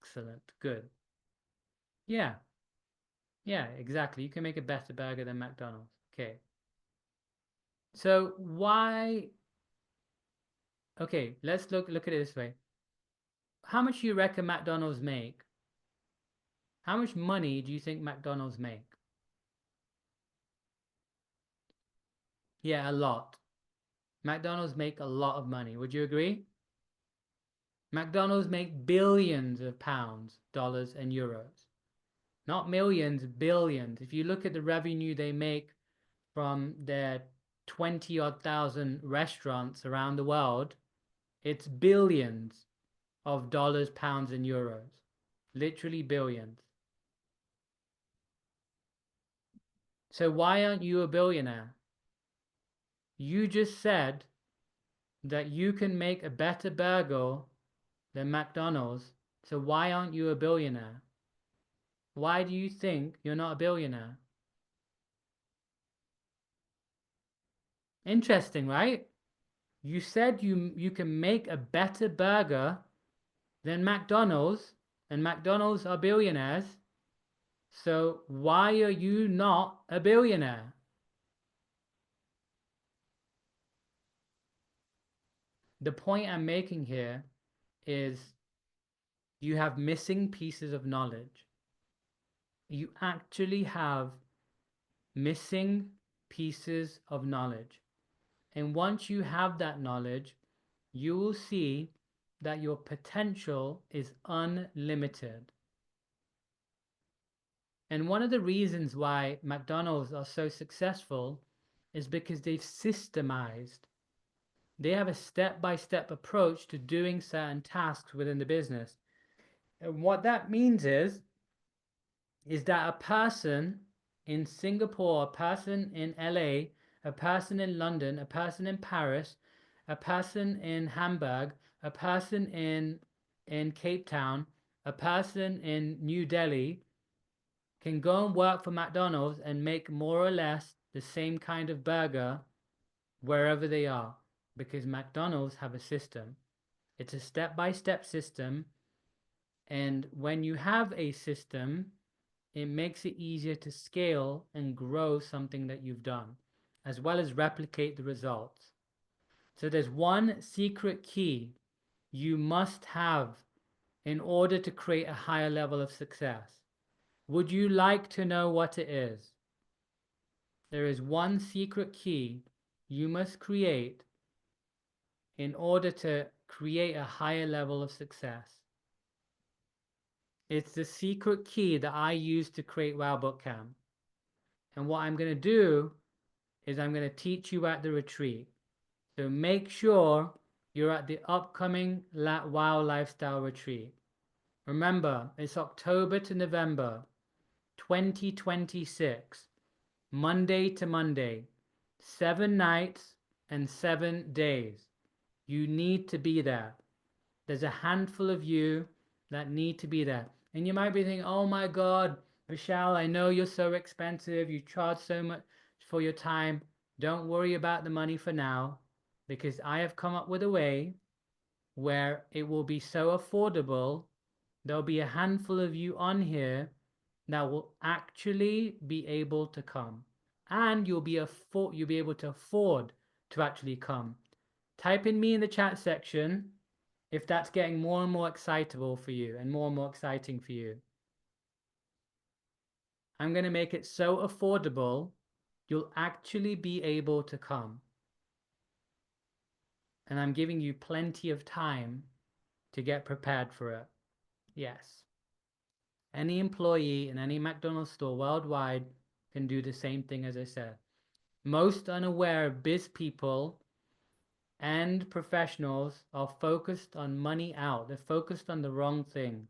Excellent, good. Yeah, exactly. You can make a better burger than McDonald's. Okay. So why? Okay, let's look at it this way. How much do you reckon McDonald's make? How much money do you think McDonald's make? Yeah, a lot. McDonald's make a lot of money. Would you agree? McDonald's make billions of pounds, dollars, and euros. Not millions, billions. If you look at the revenue they make from their 20 odd thousand restaurants around the world, it's billions of dollars, pounds, and euros. Literally billions. So why aren't you a billionaire? You just said that you can make a better burger than McDonald's. So why aren't you a billionaire? Why do you think you're not a billionaire? Interesting, right? You said you can make a better burger than McDonald's, and McDonald's are billionaires. So why are you not a billionaire? The point I'm making here is you have missing pieces of knowledge. You actually have missing pieces of knowledge. And once you have that knowledge, you will see that your potential is unlimited. And one of the reasons why McDonald's are so successful is because they've systemized. They have a step-by-step approach to doing certain tasks within the business. And what that means is that a person in Singapore, a person in LA, a person in London, a person in Paris, a person in Hamburg, a person in Cape Town, a person in New Delhi can go and work for McDonald's and make more or less the same kind of burger wherever they are, because McDonald's have a system. It's a step-by-step system, and when you have a system, it makes it easier to scale and grow something that you've done, as well as replicate the results. So there's one secret key you must have in order to create a higher level of success. Would you like to know what it is? There is one secret key you must create in order to create a higher level of success. It's the secret key that I use to create Wow Bootcamp. And what I'm going to do is I'm going to teach you at the retreat. So make sure you're at the upcoming Wow Lifestyle Retreat. Remember, it's October to November 2026, Monday to Monday, 7 nights and 7 days. You need to be there. There's a handful of you that need to be there. And you might be thinking, oh my God, Vishal, I know you're so expensive. You charge so much for your time. Don't worry about the money for now, because I have come up with a way where it will be so affordable. There'll be a handful of you on here that will actually be able to come. and you'll be able to afford to actually come. Type in me in the chat section if that's getting more and more excitable for you and more exciting for you. I'm going to make it so affordable you'll actually be able to come. And I'm giving you plenty of time to get prepared for it. Yes. Any employee in any McDonald's store worldwide can do the same thing as I said. Most unaware biz people and professionals are focused on money out. They're focused on the wrong things.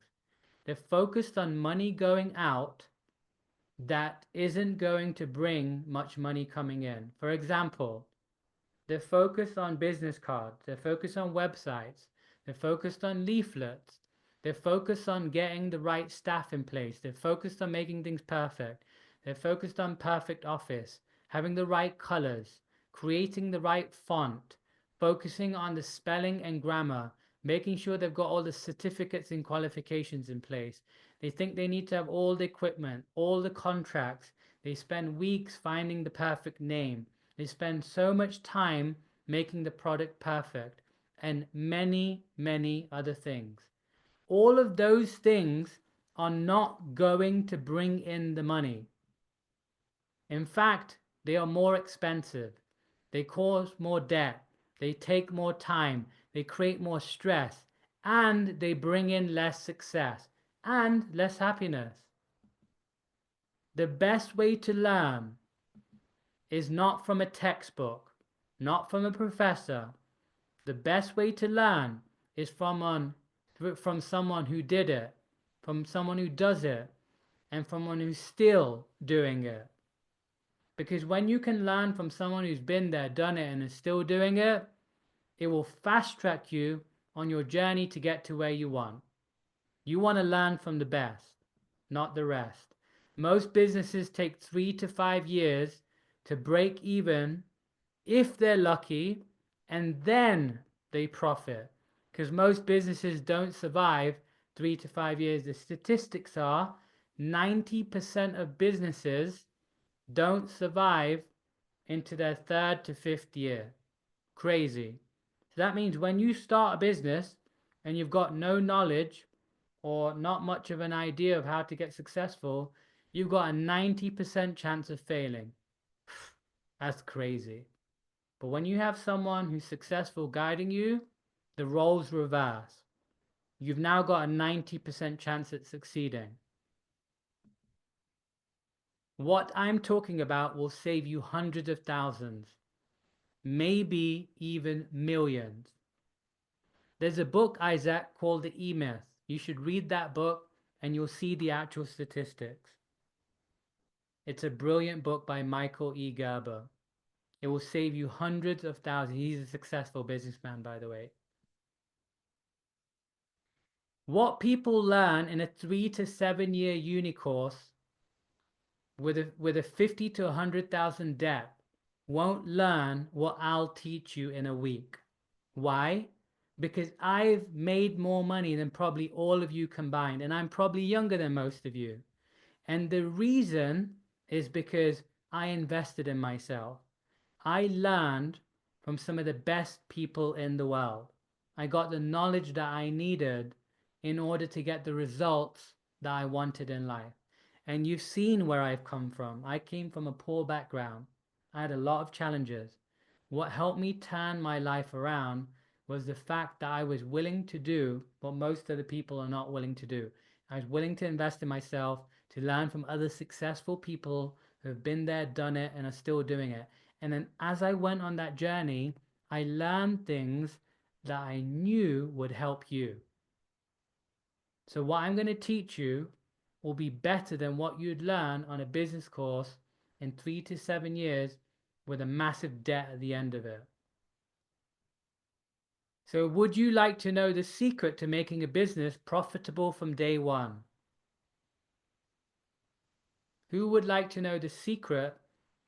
They're focused on money going out that isn't going to bring much money coming in. For example, they're focused on business cards. They're focused on websites. They're focused on leaflets. They're focused on getting the right staff in place. They're focused on making things perfect. They're focused on perfect office, having the right colors, creating the right font, focusing on the spelling and grammar, making sure they've got all the certificates and qualifications in place. They think they need to have all the equipment, all the contracts. They spend weeks finding the perfect name. They spend so much time making the product perfect and many other things. All of those things are not going to bring in the money. In fact, they are more expensive. They cause more debt. They take more time. They create more stress. And they bring in less success and less happiness. The best way to learn is not from a textbook, not from a professor. The best way to learn is from someone who did it, from someone who does it, and from someone who's still doing it. Because when you can learn from someone who's been there, done it, and is still doing it, it will fast track you on your journey to get to where you want. You want to learn from the best, not the rest. Most businesses take 3 to 5 years to break even if they're lucky, and then they profit. Because most businesses don't survive 3 to 5 years. The statistics are 90% of businesses don't survive into their 3rd to 5th year. Crazy. So that means when you start a business and you've got no knowledge or not much of an idea of how to get successful, you've got a 90% chance of failing. That's crazy. But when you have someone who's successful guiding you, the roles reverse. You've now got a 90% chance at succeeding. What I'm talking about will save you hundreds of thousands, maybe even millions. There's a book, Isaac, called The E-Myth. You should read that book and you'll see the actual statistics. It's a brilliant book by Michael E. Gerber. It will save you hundreds of thousands. He's a successful businessman, by the way. What people learn in a 3 to 7 year uni course with a 50 to 100,000 debt won't learn what I'll teach you in a week. Why? Because I've made more money than probably all of you combined, and I'm probably younger than most of you. And the reason is because I invested in myself. I learned from some of the best people in the world. I got the knowledge that I needed in order to get the results that I wanted in life. And you've seen where I've come from. I came from a poor background. I had a lot of challenges. What helped me turn my life around was the fact that I was willing to do what most other people are not willing to do. I was willing to invest in myself, to learn from other successful people who have been there, done it, and are still doing it. And then as I went on that journey, I learned things that I knew would help you. So what I'm going to teach you will be better than what you'd learn on a business course in 3 to 7 years with a massive debt at the end of it. So would you like to know the secret to making a business profitable from day one? Who would like to know the secret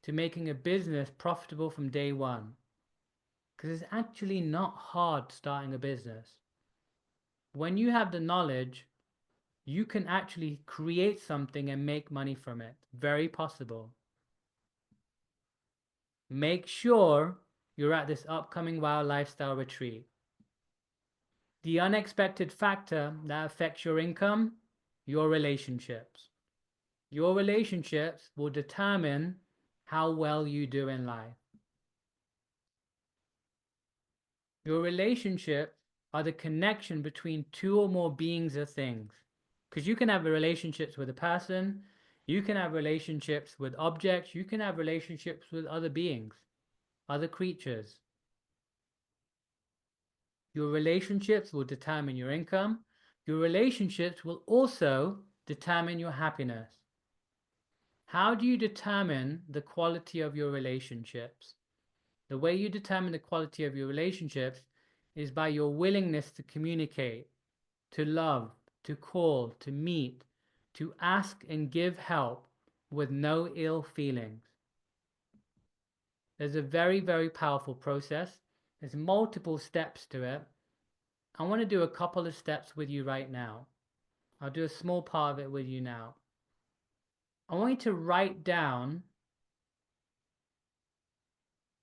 to making a business profitable from day one? Because it's actually not hard starting a business. When you have the knowledge, you can actually create something and make money from it. Very possible. make sure you're at this upcoming Wild Lifestyle retreat. The unexpected factor that affects your income, your relationships. Your relationships will determine how well you do in life. Your relationships are the connection between two or more beings or things. Because you can have relationships with a person, you can have relationships with objects, you can have relationships with other beings, other creatures. Your relationships will determine your income. Your relationships will also determine your happiness. How do you determine the quality of your relationships? The way you determine the quality of your relationships is by your willingness to communicate, to love, to call, to meet, to ask and give help with no ill feelings. There's a very, very powerful process. There's multiple steps to it. I want to do a couple of steps with you right now. I'll do a small part of it with you now. I want you to write down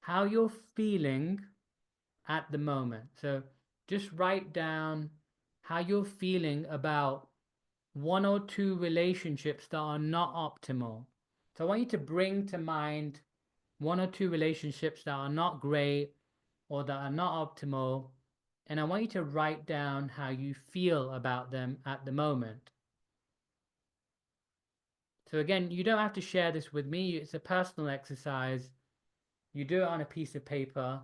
how you're feeling at the moment. So just write down how you're feeling about one or two relationships that are not optimal. So I want you to bring to mind one or two relationships that are not great or that are not optimal. And I want you to write down how you feel about them at the moment. So again, you don't have to share this with me. It's a personal exercise. You do it on a piece of paper.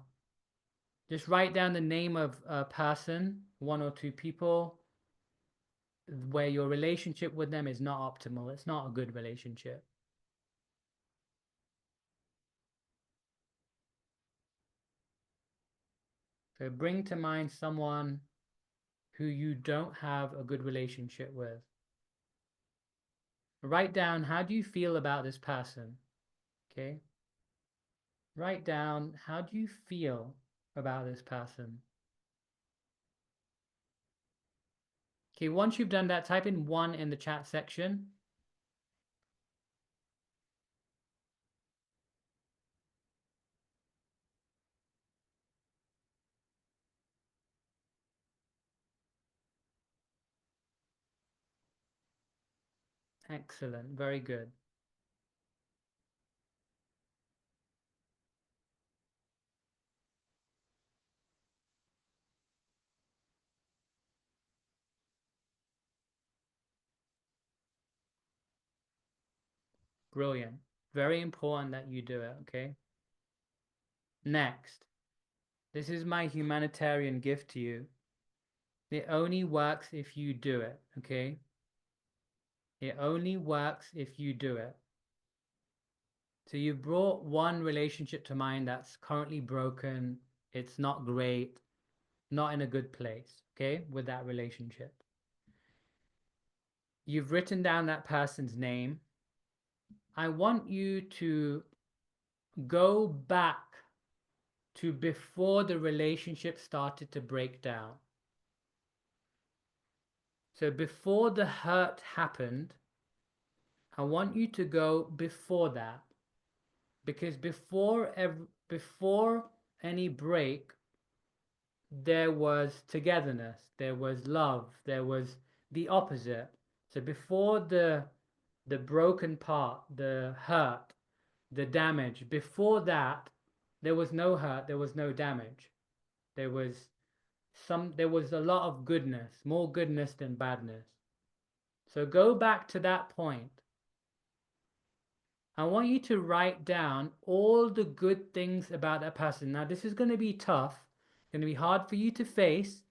Just write down the name of a person, one or two people, where your relationship with them is not optimal. It's not a good relationship. So bring to mind someone who you don't have a good relationship with. Write down, how do you feel about this person? Okay. Write down, how do you feel about this person? Okay, once you've done that, type in 1 in the chat section. Excellent, very good. Brilliant. Very important that you do it, okay? Next, this is my humanitarian gift to you. It only works if you do it, okay? It only works if you do it. So you've brought one relationship to mind that's currently broken. It's not great, not in a good place, okay, with that relationship. You've written down that person's name. I want you to go back to before the relationship started to break down. So before the hurt happened, I want you to go before that. Because before any break, there was togetherness, there was love, there was the opposite. So before the broken part, the hurt, the damage, before that, there was no hurt, there was no damage. There was a lot of goodness, more goodness than badness. So go back to that point. I want you to write down all the good things about that person. Now, this is going to be tough, going to be hard for you to face,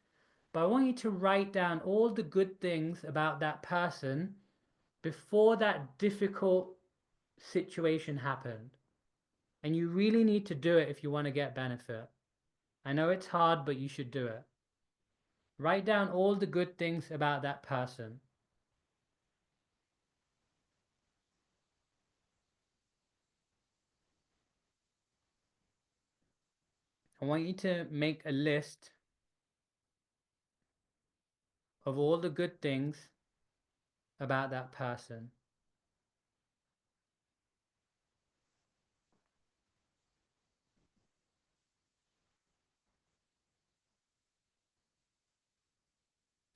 but I want you to write down all the good things about that person before that difficult situation happened. And you really need to do it if you want to get benefit. I know it's hard, but you should do it. Write down all the good things about that person. I want you to make a list of all the good things about that person.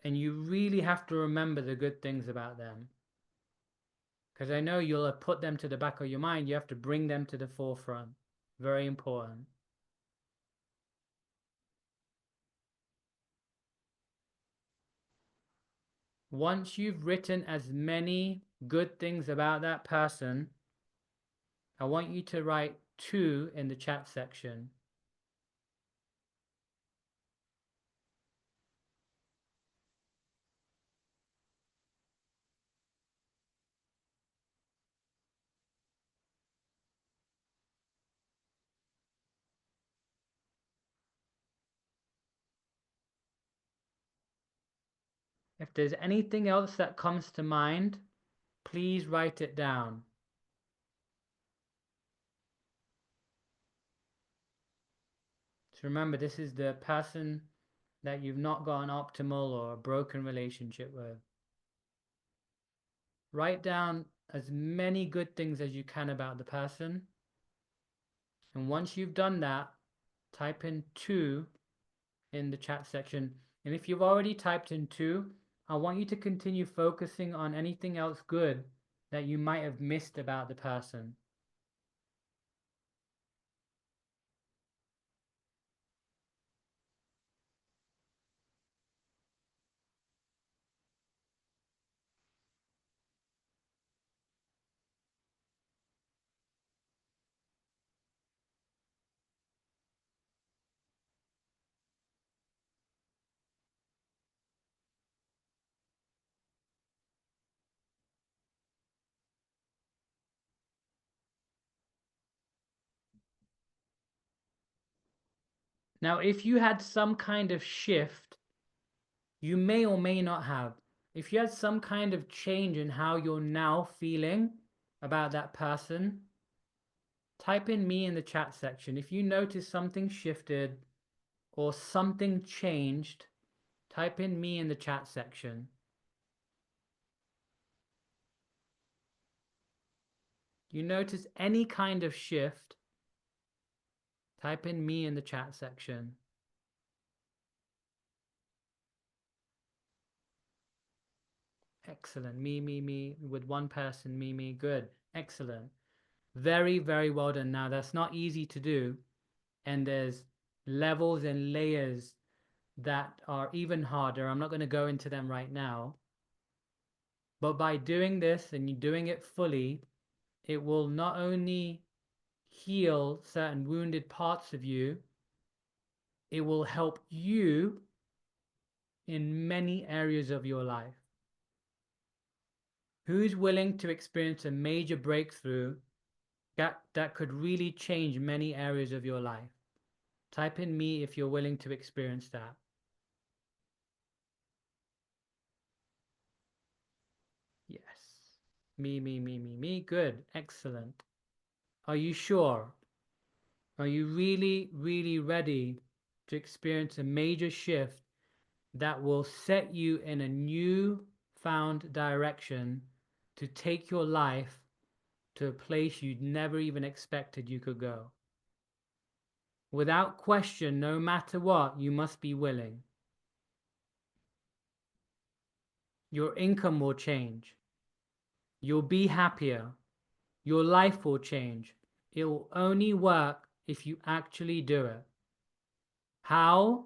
And you really have to remember the good things about them. Because I know you'll have put them to the back of your mind. You have to bring them to the forefront. Very important. Once you've written as many good things about that person, I want you to write 2 in the chat section. If there's anything else that comes to mind, please write it down. So remember, this is the person that you've not got an optimal or a broken relationship with. Write down as many good things as you can about the person. And once you've done that, type in 2 in the chat section. And if you've already typed in 2, I want you to continue focusing on anything else good that you might have missed about the person. Now, if you had some kind of shift, you may or may not have. If you had some kind of change in how you're now feeling about that person, type in me in the chat section. If you notice something shifted or something changed, type in me in the chat section. You notice any kind of shift, type in me in the chat section. Excellent. Me, with one person, me. Good. Excellent. Very, very well done. Now, that's not easy to do. And there's levels and layers that are even harder. I'm not going to go into them right now. But by doing this and you doing it fully, it will not only heal certain wounded parts of you, it will help you in many areas of your life. Who's willing to experience a major breakthrough that could really change many areas of your life? Type in me if you're willing to experience that. Yes. Me. Good. Excellent. Are you sure? Are you really, really ready to experience a major shift that will set you in a new found direction to take your life to a place you'd never even expected you could go? Without question, no matter what, you must be willing. Your income will change. You'll be happier. Your life will change. It will only work if you actually do it. How?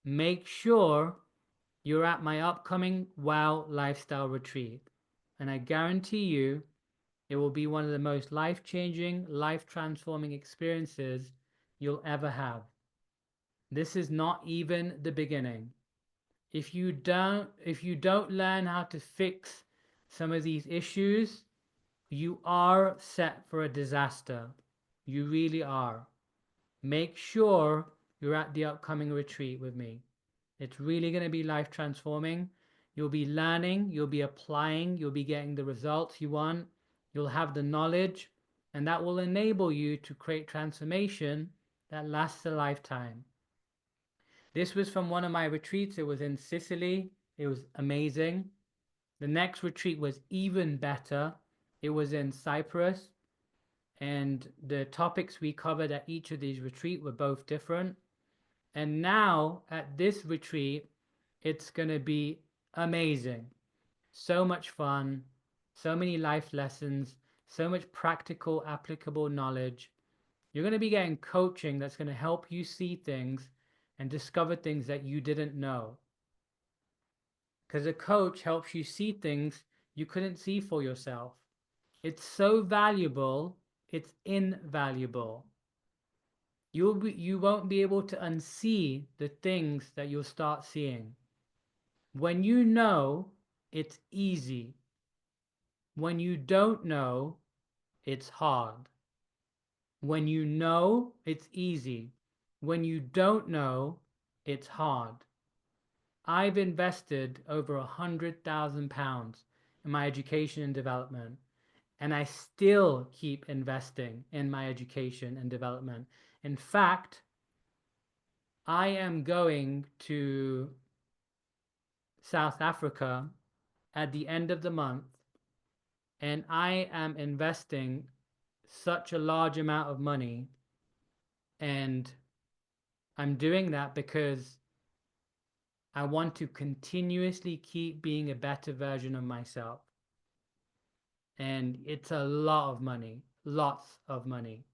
Make sure you're at my upcoming Wow Lifestyle Retreat. And I guarantee you, it will be one of the most life-changing, life-transforming experiences you'll ever have. This is not even the beginning. If you don't learn how to fix some of these issues, you are set for a disaster. You really are. Make sure you're at the upcoming retreat with me. It's really going to be life transforming. You'll be learning, you'll be applying, you'll be getting the results you want, you'll have the knowledge, and that will enable you to create transformation that lasts a lifetime. This was from one of my retreats. It was in Sicily. It was amazing. The next retreat was even better. It was in Cyprus. And the topics we covered at each of these retreats were both different. And now at this retreat, It's going to be amazing. So much fun, so many life lessons, so much practical, applicable knowledge. You're going to be getting coaching that's going to help you see things and discover things that you didn't know. Because a coach helps you see things you couldn't see for yourself. It's so valuable, it's invaluable. You won't be able to unsee the things that you'll start seeing. When you know, it's easy. When you don't know, it's hard. When you know, it's easy. When you don't know, it's hard. I've invested over £100,000 in my education and development, and I still keep investing in my education and development. In fact, I am going to South Africa at the end of the month, and I am investing such a large amount of money, and I'm doing that because I want to continuously keep being a better version of myself. And it's a lot of money, lots of money,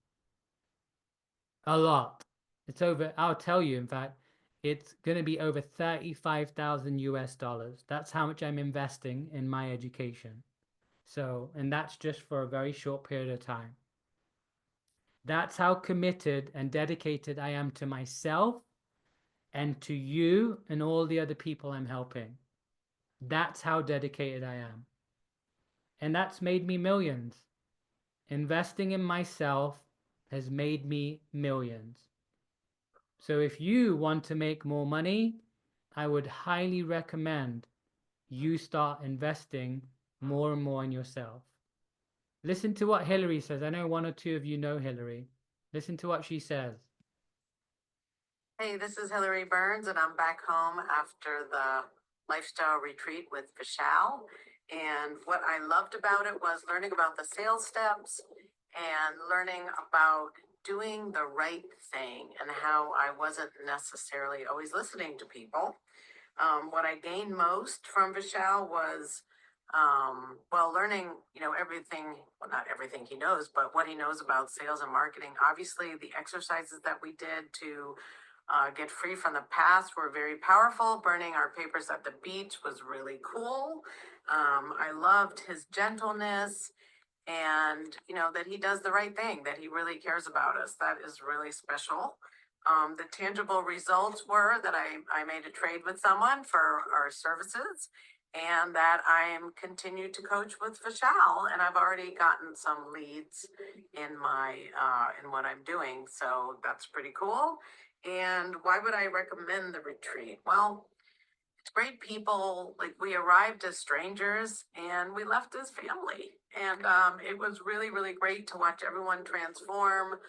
a lot. It's over, I'll tell you, in fact, it's going to be over 35,000 US dollars. That's how much I'm investing in my education. So, and that's just for a very short period of time. That's how committed and dedicated I am to myself and to you and all the other people I'm helping. That's how dedicated I am. And that's made me millions. Investing in myself has made me millions. So if you want to make more money, I would highly recommend you start investing more and more in yourself. Listen to what Hillary says. I know one or two of you know Hillary. Listen to what she says. Hey, this is Hillary Burns, and I'm back home after the lifestyle retreat with Vishal. And what I loved about it was learning about the sales steps and learning about doing the right thing and how I wasn't necessarily always listening to people. What I gained most from Vishal was learning, everything, well, not everything he knows, but what he knows about sales and marketing. Obviously, the exercises that we did to get free from the past were very powerful. Burning our papers at the beach was really cool. I loved his gentleness and, that he does the right thing, that he really cares about us. That is really special. The tangible results were that I made a trade with someone for our services and that I'm continued to coach with Vishal, and I've already gotten some leads in my in what I'm doing. So that's pretty cool. And why would I recommend the retreat? Well, it's great people. Like, we arrived as strangers and we left as family. And it was really, really great to watch everyone transform.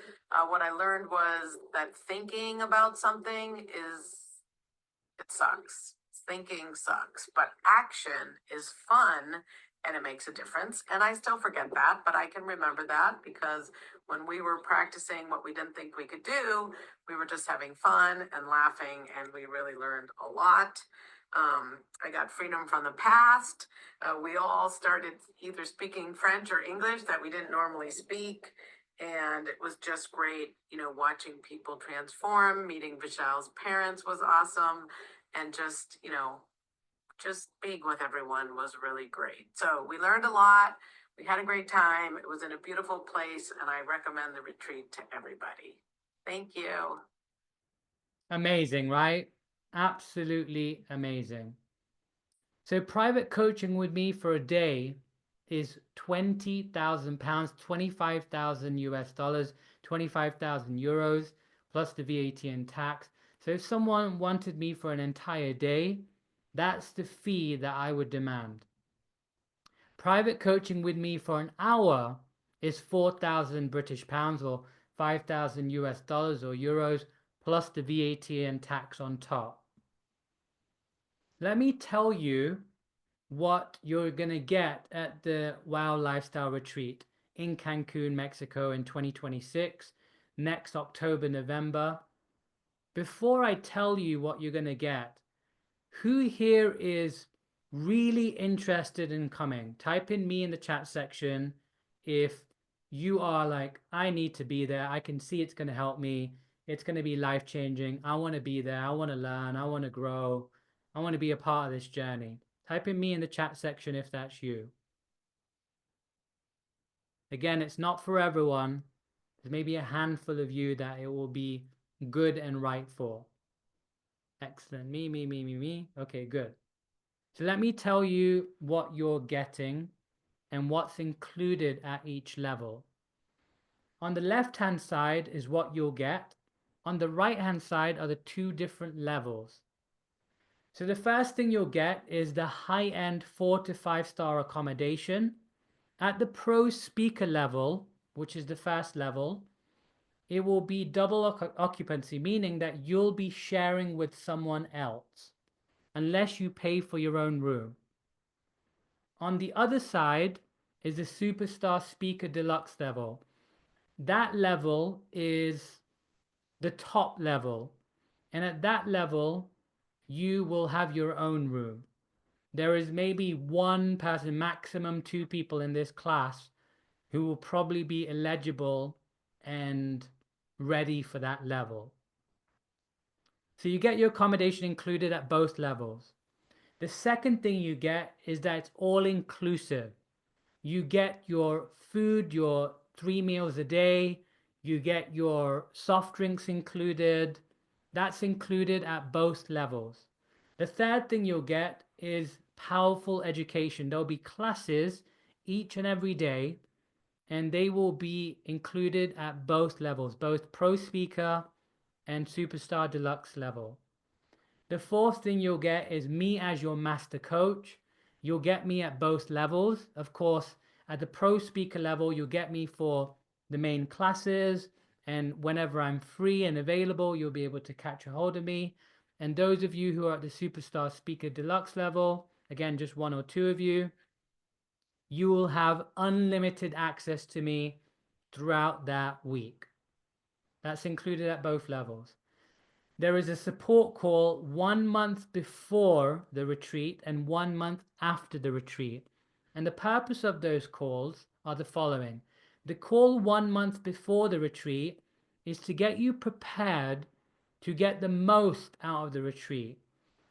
What I learned was that thinking about something it sucks. Thinking sucks, but action is fun and it makes a difference. And I still forget that, but I can remember that because when we were practicing what we didn't think we could do, we were just having fun and laughing, and we really learned a lot. I got freedom from the past. We all started either speaking French or English that we didn't normally speak. And it was just great, watching people transform. Meeting Vishal's parents was awesome. And just being with everyone was really great. So we learned a lot. We had a great time. It was in a beautiful place, and I recommend the retreat to everybody. Thank you. Amazing, right? Absolutely amazing. So private coaching with me for a day is £20,000, 25,000 US dollars, 25,000 euros, plus the VAT and tax. So if someone wanted me for an entire day, that's the fee that I would demand. Private coaching with me for an hour is 4,000 British pounds or 5,000 US dollars or euros, plus the VAT and tax on top. Let me tell you what you're going to get at the Wow Lifestyle Retreat in Cancun, Mexico in 2026, next October, November. Before I tell you what you're going to get, Who here is really interested in coming? Type in me in the chat section if you are like, I need to be there. I can see it's going to help me. It's going to be life changing. I want to be there. I want to learn. I want to grow. I want to be a part of this journey. Type in me in the chat section if that's you. Again, it's not for everyone. There's maybe a handful of you that it will be good and right for. Excellent. Me. Okay, good. So let me tell you what you're getting and what's included at each level. On the left-hand side is what you'll get. On the right-hand side are the two different levels. So the first thing you'll get is the high-end 4 to 5 star accommodation. At the pro speaker level, which is the first level, it will be double occupancy, meaning that you'll be sharing with someone else, unless you pay for your own room. On the other side is the Superstar Speaker Deluxe level. That level is the top level. And at that level, you will have your own room. There is maybe one person, maximum 2 people in this class who will probably be eligible and ready for that level. So you get your accommodation included at both levels. The second thing you get is that it's all inclusive. You get your food, your 3 meals a day, you get your soft drinks included. That's included at both levels. The third thing you'll get is powerful education. There'll be classes each and every day, and they will be included at both levels, both Pro Speaker and Superstar Deluxe level. The fourth thing you'll get is me as your master coach. You'll get me at both levels. Of course, at the pro speaker level, you'll get me for the main classes, and whenever I'm free and available, you'll be able to catch a hold of me. And those of you who are at the Superstar Speaker Deluxe level, again, just 1 or 2 of you, you will have unlimited access to me throughout that week. That's included at both levels. There is a support call 1 month before the retreat and 1 month after the retreat. And the purpose of those calls are the following. The call 1 month before the retreat is to get you prepared to get the most out of the retreat.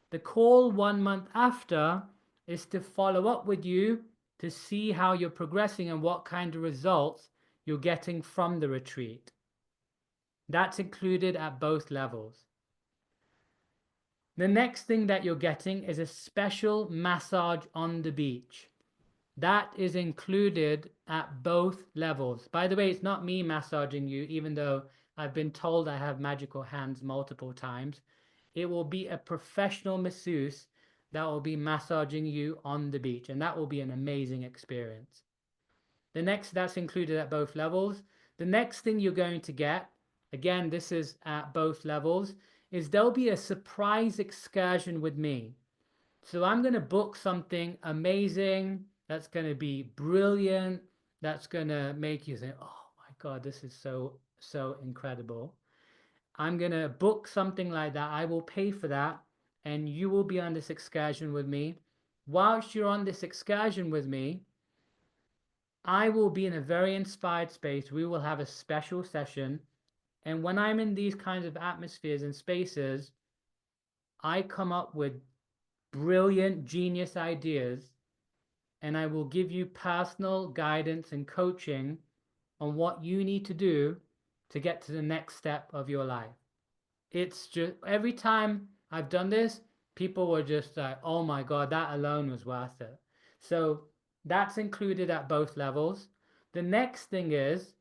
The call 1 month after is to follow up with you to see how you're progressing and what kind of results you're getting from the retreat. That's included at both levels. The next thing that you're getting is a special massage on the beach. That is included at both levels. By the way, it's not me massaging you, even though I've been told I have magical hands multiple times. It will be a professional masseuse that will be massaging you on the beach, and that will be an amazing experience. That's included at both levels. The next thing you're going to get, again, this is at both levels, is there'll be a surprise excursion with me. So I'm going to book something amazing that's going to be brilliant, that's going to make you say, oh my God, this is so incredible. I'm going to book something like that. I will pay for that, and you will be on this excursion with me. Whilst you're on this excursion with me, I will be in a very inspired space. We will have a special session. And when I'm in these kinds of atmospheres and spaces, I come up with brilliant genius ideas, and I will give you personal guidance and coaching on what you need to do to get to the next step of your life. It's just every time I've done this, people were just like, oh my God, that alone was worth it. So that's included at both levels. The next thing is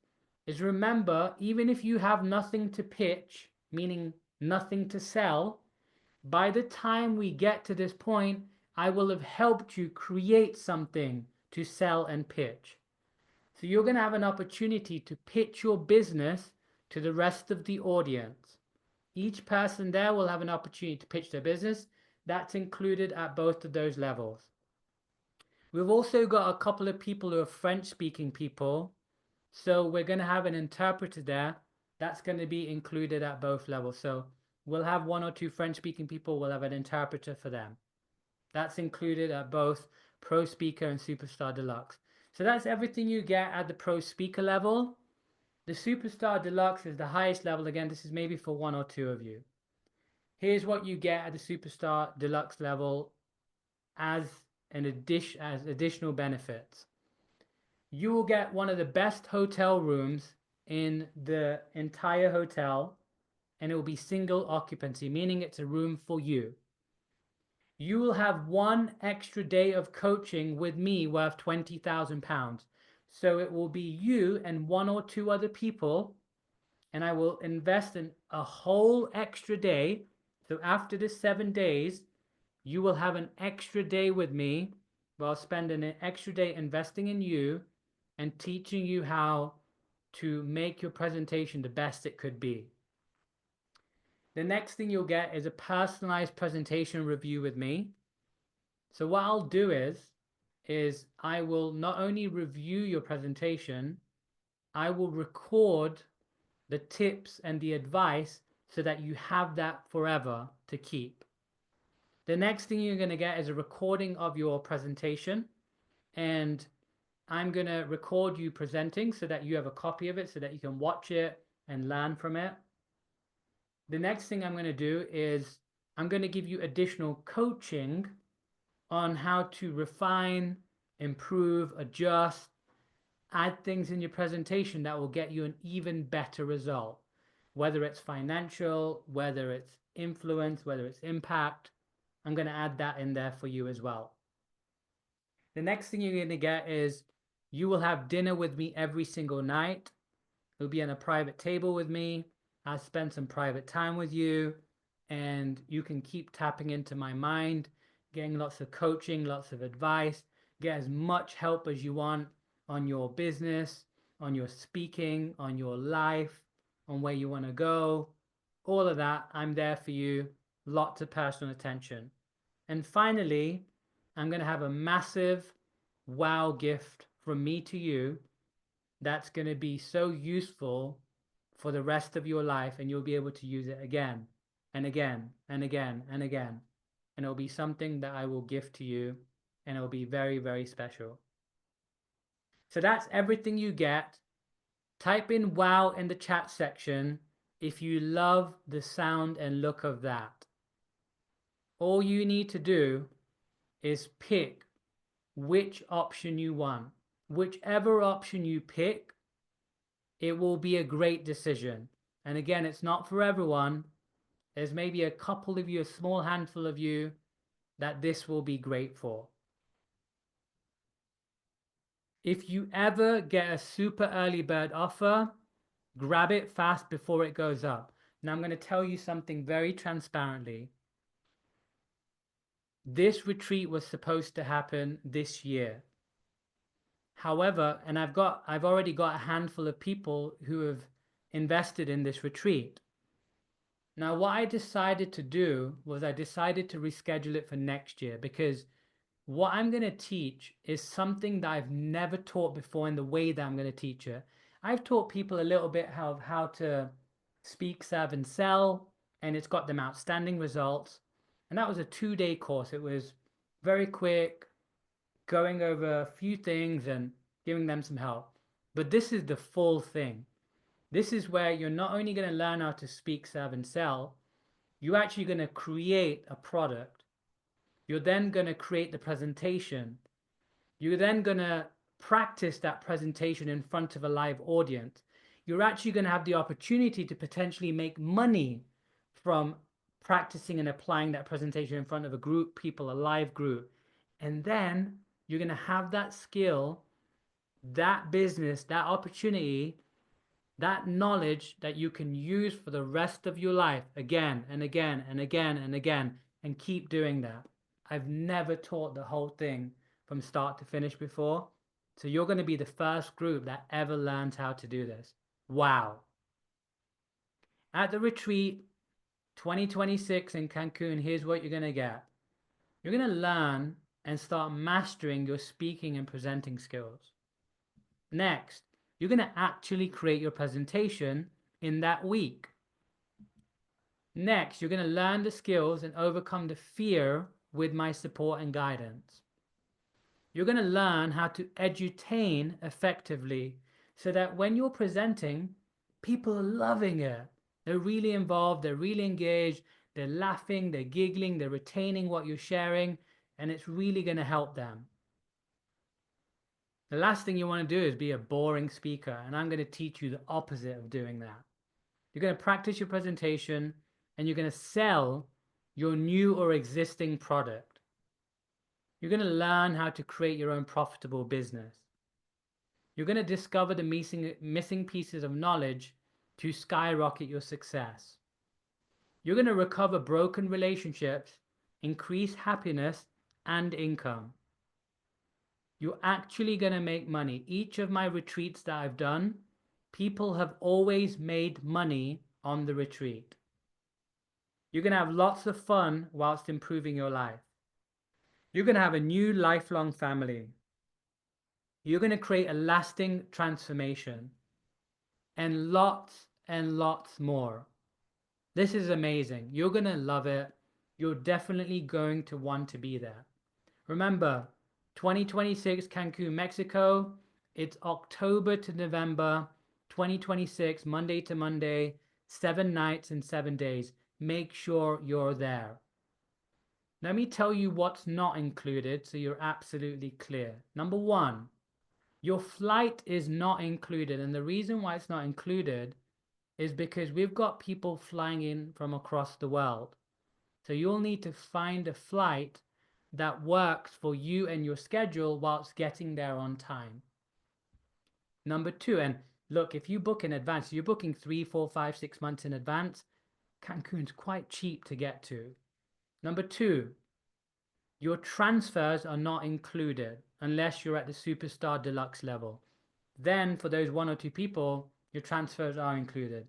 remember, even if you have nothing to pitch, meaning nothing to sell, by the time we get to this point, I will have helped you create something to sell and pitch. So you're going to have an opportunity to pitch your business to the rest of the audience. Each person there will have an opportunity to pitch their business. That's included at both of those levels. We've also got a couple of people who are French-speaking people. So we're going to have an interpreter there. That's going to be included at both levels. So we'll have 1 or 2 French-speaking people, we'll have an interpreter for them. That's included at both Pro Speaker and Superstar Deluxe. So that's everything you get at the Pro Speaker level. The Superstar Deluxe is the highest level. Again, this is maybe for 1 or 2 of you. Here's what you get at the Superstar Deluxe level as additional benefits. You will get one of the best hotel rooms in the entire hotel, and it will be single occupancy, meaning it's a room for you. You will have 1 extra day of coaching with me worth £20,000. So it will be you and 1 or 2 other people, and I will invest in a whole extra day. So after the 7 days, you will have an extra day with me. I'll spend an extra day investing in you and teaching you how to make your presentation the best it could be. The next thing you'll get is a personalized presentation review with me. So what I'll do is I will not only review your presentation, I will record the tips and the advice so that you have that forever to keep. The next thing you're going to get is a recording of your presentation, and I'm going to record you presenting so that you have a copy of it so that you can watch it and learn from it. The next thing I'm going to do is I'm going to give you additional coaching on how to refine, improve, adjust, add things in your presentation that will get you an even better result. Whether it's financial, whether it's influence, whether it's impact, I'm going to add that in there for you as well. The next thing you're going to get is you will have dinner with me every single night. You'll be on a private table with me. I'll spend some private time with you, and you can keep tapping into my mind, getting lots of coaching, lots of advice, get as much help as you want on your business, on your speaking, on your life, on where you want to go. All of that, I'm there for you. Lots of personal attention. And finally, I'm going to have a massive wow gift from me to you that's going to be so useful for the rest of your life, and you'll be able to use it again and again and again and again. And it'll be something that I will gift to you, and it'll be very, very special. So that's everything you get. Type in wow in the chat section if you love the sound and look of that. All you need to do is pick which option you want. Whichever option you pick, it will be a great decision. And again, it's not for everyone. There's maybe a couple of you, a small handful of you, that this will be great for. If you ever get a super early bird offer, grab it fast before it goes up. Now I'm going to tell you something very transparently. This retreat was supposed to happen this year. However, and I've already got a handful of people who have invested in this retreat. Now, what I decided to do was I decided to reschedule it for next year, because what I'm going to teach is something that I've never taught before in the way that I'm going to teach it. I've taught people a little bit how to speak, serve, and sell, and it's got them outstanding results. And that was a 2-day course. It was very quick, going over a few things and giving them some help. But this is the full thing. This is where you're not only going to learn how to speak, serve, and sell, you're actually going to create a product. You're then going to create the presentation. You're then going to practice that presentation in front of a live audience. You're actually going to have the opportunity to potentially make money from practicing and applying that presentation in front of a group, people, a live group. And then you're going to have that skill, that business, that opportunity, that knowledge that you can use for the rest of your life again and again and again and again, and keep doing that. I've never taught the whole thing from start to finish before. So you're going to be the first group that ever learns how to do this. Wow. At the retreat 2026 in Cancun, here's what you're going to get. You're going to learn and start mastering your speaking and presenting skills. Next, you're going to actually create your presentation in that week. Next, you're going to learn the skills and overcome the fear with my support and guidance. You're going to learn how to edutain effectively so that when you're presenting, people are loving it. They're really involved, they're really engaged, they're laughing, they're giggling, they're retaining what you're sharing, and it's really going to help them. The last thing you want to do is be a boring speaker, and I'm going to teach you the opposite of doing that. You're going to practice your presentation, and you're going to sell your new or existing product. You're going to learn how to create your own profitable business. You're going to discover the missing pieces of knowledge to skyrocket your success. You're going to recover broken relationships, increase happiness and income. You're actually going to make money. Each of my retreats that I've done, people have always made money on the retreat. You're going to have lots of fun whilst improving your life. You're going to have a new lifelong family. You're going to create a lasting transformation and lots more. This is amazing. You're going to love it. You're definitely going to want to be there. Remember, 2026 Cancun, Mexico. It's October to November 2026, Monday to Monday, 7 nights and 7 days. Make sure you're there. Let me tell you what's not included so you're absolutely clear. Number one, your flight is not included. And the reason why it's not included is because we've got people flying in from across the world. So you'll need to find a flight that works for you and your schedule whilst getting there on time. Number two, and look, if you book in advance, you're booking 3, 4, 5, 6 months in advance, Cancun's quite cheap to get to. Number two, your transfers are not included unless you're at the superstar deluxe level. Then for those 1 or 2 people, your transfers are included.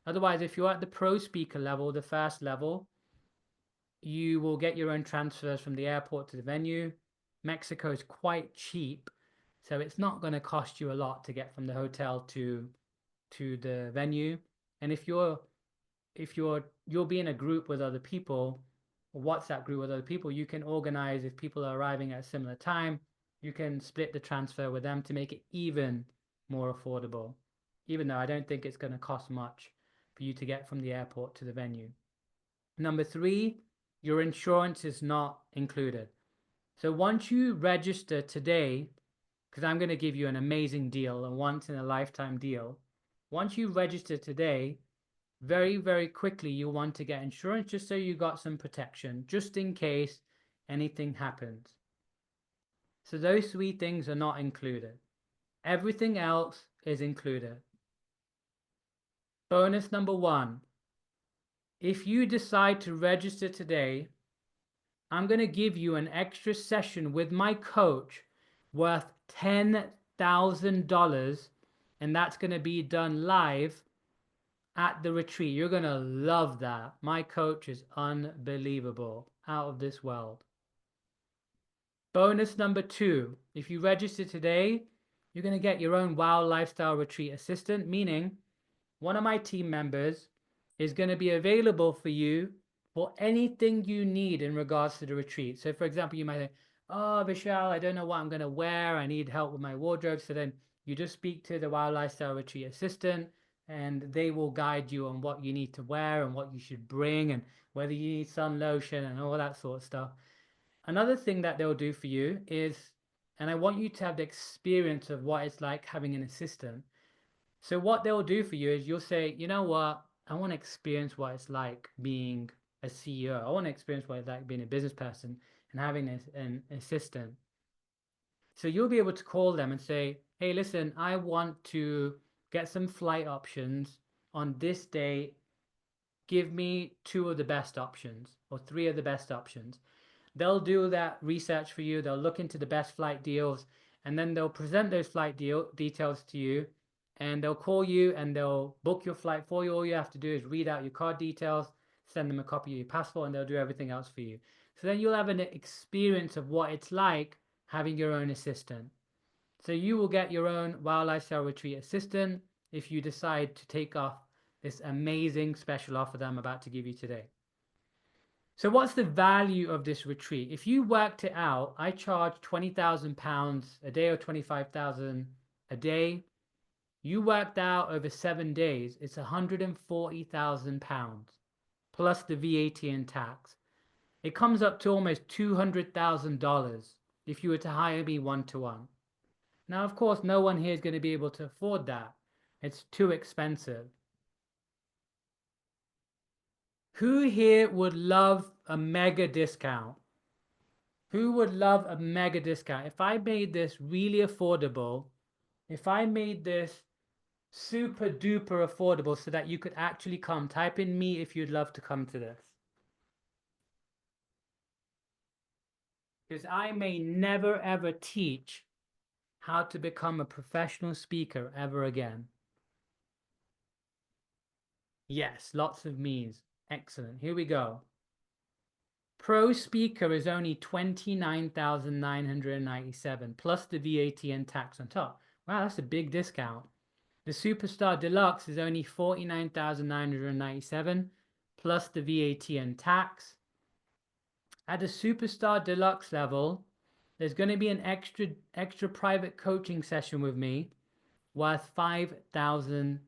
Otherwise, if you're at the pro speaker level, the first level, you will get your own transfers from the airport to the venue. Mexico is quite cheap, so it's not going to cost you a lot to get from the hotel to the venue. And if you'll be in a group with other people, a WhatsApp group with other people, you can organize, if people are arriving at a similar time, you can split the transfer with them to make it even more affordable, even though I don't think it's going to cost much for you to get from the airport to the venue. Number three, your insurance is not included. So once you register today, because I'm going to give you an amazing deal, a once in a lifetime deal. Once you register today, very, very quickly you'll want to get insurance just so you got some protection, just in case anything happens. So those 3 things are not included. Everything else is included. Bonus number 1. If you decide to register today, I'm going to give you an extra session with my coach worth $10,000, and that's going to be done live at the retreat. You're going to love that. My coach is unbelievable, out of this world. Bonus number 2, if you register today, you're going to get your own Wow Lifestyle Retreat assistant, meaning one of my team members is going to be available for you for anything you need in regards to the retreat. So for example, you might say, oh, Vishal, I don't know what I'm going to wear. I need help with my wardrobe. So then you just speak to the Wow Lifestyle Retreat assistant, and they will guide you on what you need to wear and what you should bring and whether you need sun lotion and all that sort of stuff. Another thing that they'll do for you is, and I want you to have the experience of what it's like having an assistant. So what they'll do for you is you'll say, you know what, I want to experience what it's like being a CEO. I want to experience what it's like being a business person and having an assistant. So you'll be able to call them and say, hey, listen, I want to get some flight options on this day. Give me 2 of the best options or 3 of the best options. They'll do that research for you. They'll look into the best flight deals, and then they'll present those flight details to you, and they'll call you and they'll book your flight for you. All you have to do is read out your card details, send them a copy of your passport, and they'll do everything else for you. So then you'll have an experience of what it's like having your own assistant. So you will get your own Wow Lifestyle Retreat assistant if you decide to take off this amazing special offer that I'm about to give you today. So what's the value of this retreat? If you worked it out, I charge £20,000 a day or 25,000 a day. You worked out over 7 days, it's £140,000 plus the VAT and tax. It comes up to almost $200,000 if you were to hire me one-to-one. Now, of course, no one here is going to be able to afford that. It's too expensive. Who here would love a mega discount? Who would love a mega discount? If I made this really affordable, if I made this super duper affordable so that you could actually come, type in me if you'd love to come to this. Because I may never ever teach how to become a professional speaker ever again. Yes, lots of me's. Excellent. Here we go. Pro speaker is only 29,997 plus the VAT and tax on top. Wow, that's a big discount. The Superstar Deluxe is only 49,997 plus the VAT and tax. At the Superstar Deluxe level, there's going to be an extra private coaching session with me worth 4,000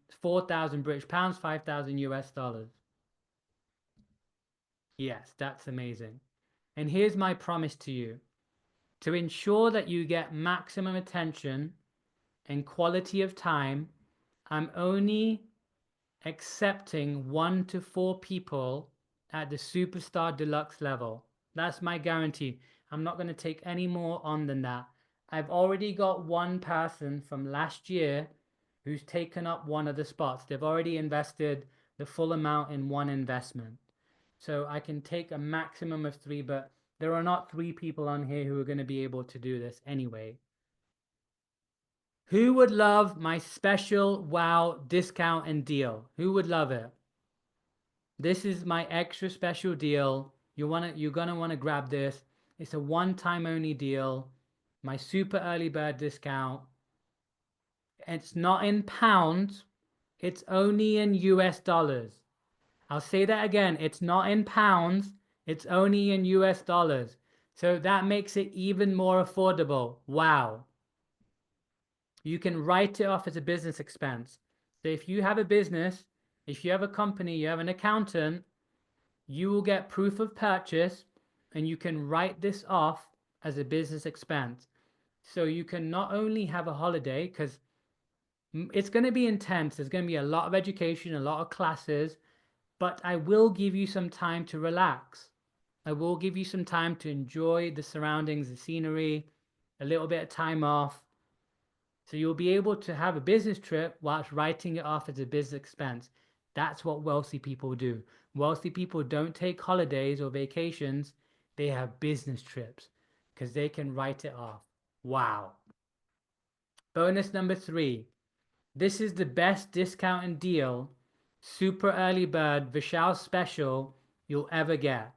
British pounds, 5,000 US dollars. Yes, that's amazing. And here's my promise to you. To ensure that you get maximum attention and quality of time, I'm only accepting 1 to 4 people at the Superstar Deluxe level. That's my guarantee. I'm not going to take any more on than that. I've already got one person from last year who's taken up one of the spots. They've already invested the full amount in one investment. So I can take a maximum of 3, but there are not 3 people on here who are going to be able to do this anyway. Who would love my special wow discount and deal? Who would love it? This is my extra special deal. You're gonna want to grab this. It's a one-time only deal. My super early bird discount. It's not in pounds. It's only in US dollars. I'll say that again. It's not in pounds. It's only in US dollars. So that makes it even more affordable. Wow. You can write it off as a business expense. So if you have a business, if you have a company, you have an accountant, you will get proof of purchase and you can write this off as a business expense. So you can not only have a holiday, because it's going to be intense. There's going to be a lot of education, a lot of classes, but I will give you some time to relax. I will give you some time to enjoy the surroundings, the scenery, a little bit of time off. So you'll be able to have a business trip whilst writing it off as a business expense. That's what wealthy people do. Wealthy people don't take holidays or vacations. They have business trips because they can write it off. Wow. Bonus number 3. This is the best discount and deal, super early bird Vishal special you'll ever get.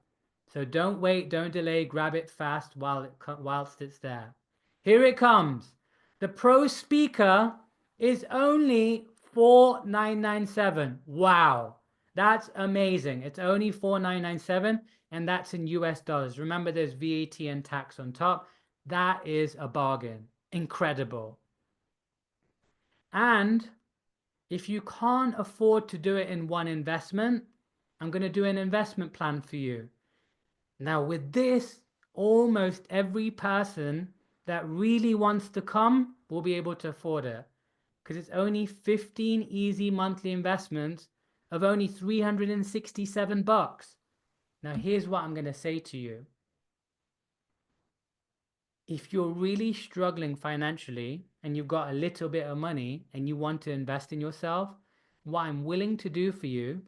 So don't wait, don't delay, grab it fast whilst it's there. Here it comes. The Pro speaker is only $4,997. Wow, that's amazing. It's only $4,997 and that's in US dollars. Remember, there's VAT and tax on top. That is a bargain. Incredible. And if you can't afford to do it in one investment, I'm going to do an investment plan for you. Now, with this, almost every person that really wants to come will be able to afford it because it's only 15 easy monthly investments of only 367 bucks. Now, here's what I'm going to say to you. If you're really struggling financially and you've got a little bit of money and you want to invest in yourself, what I'm willing to do for you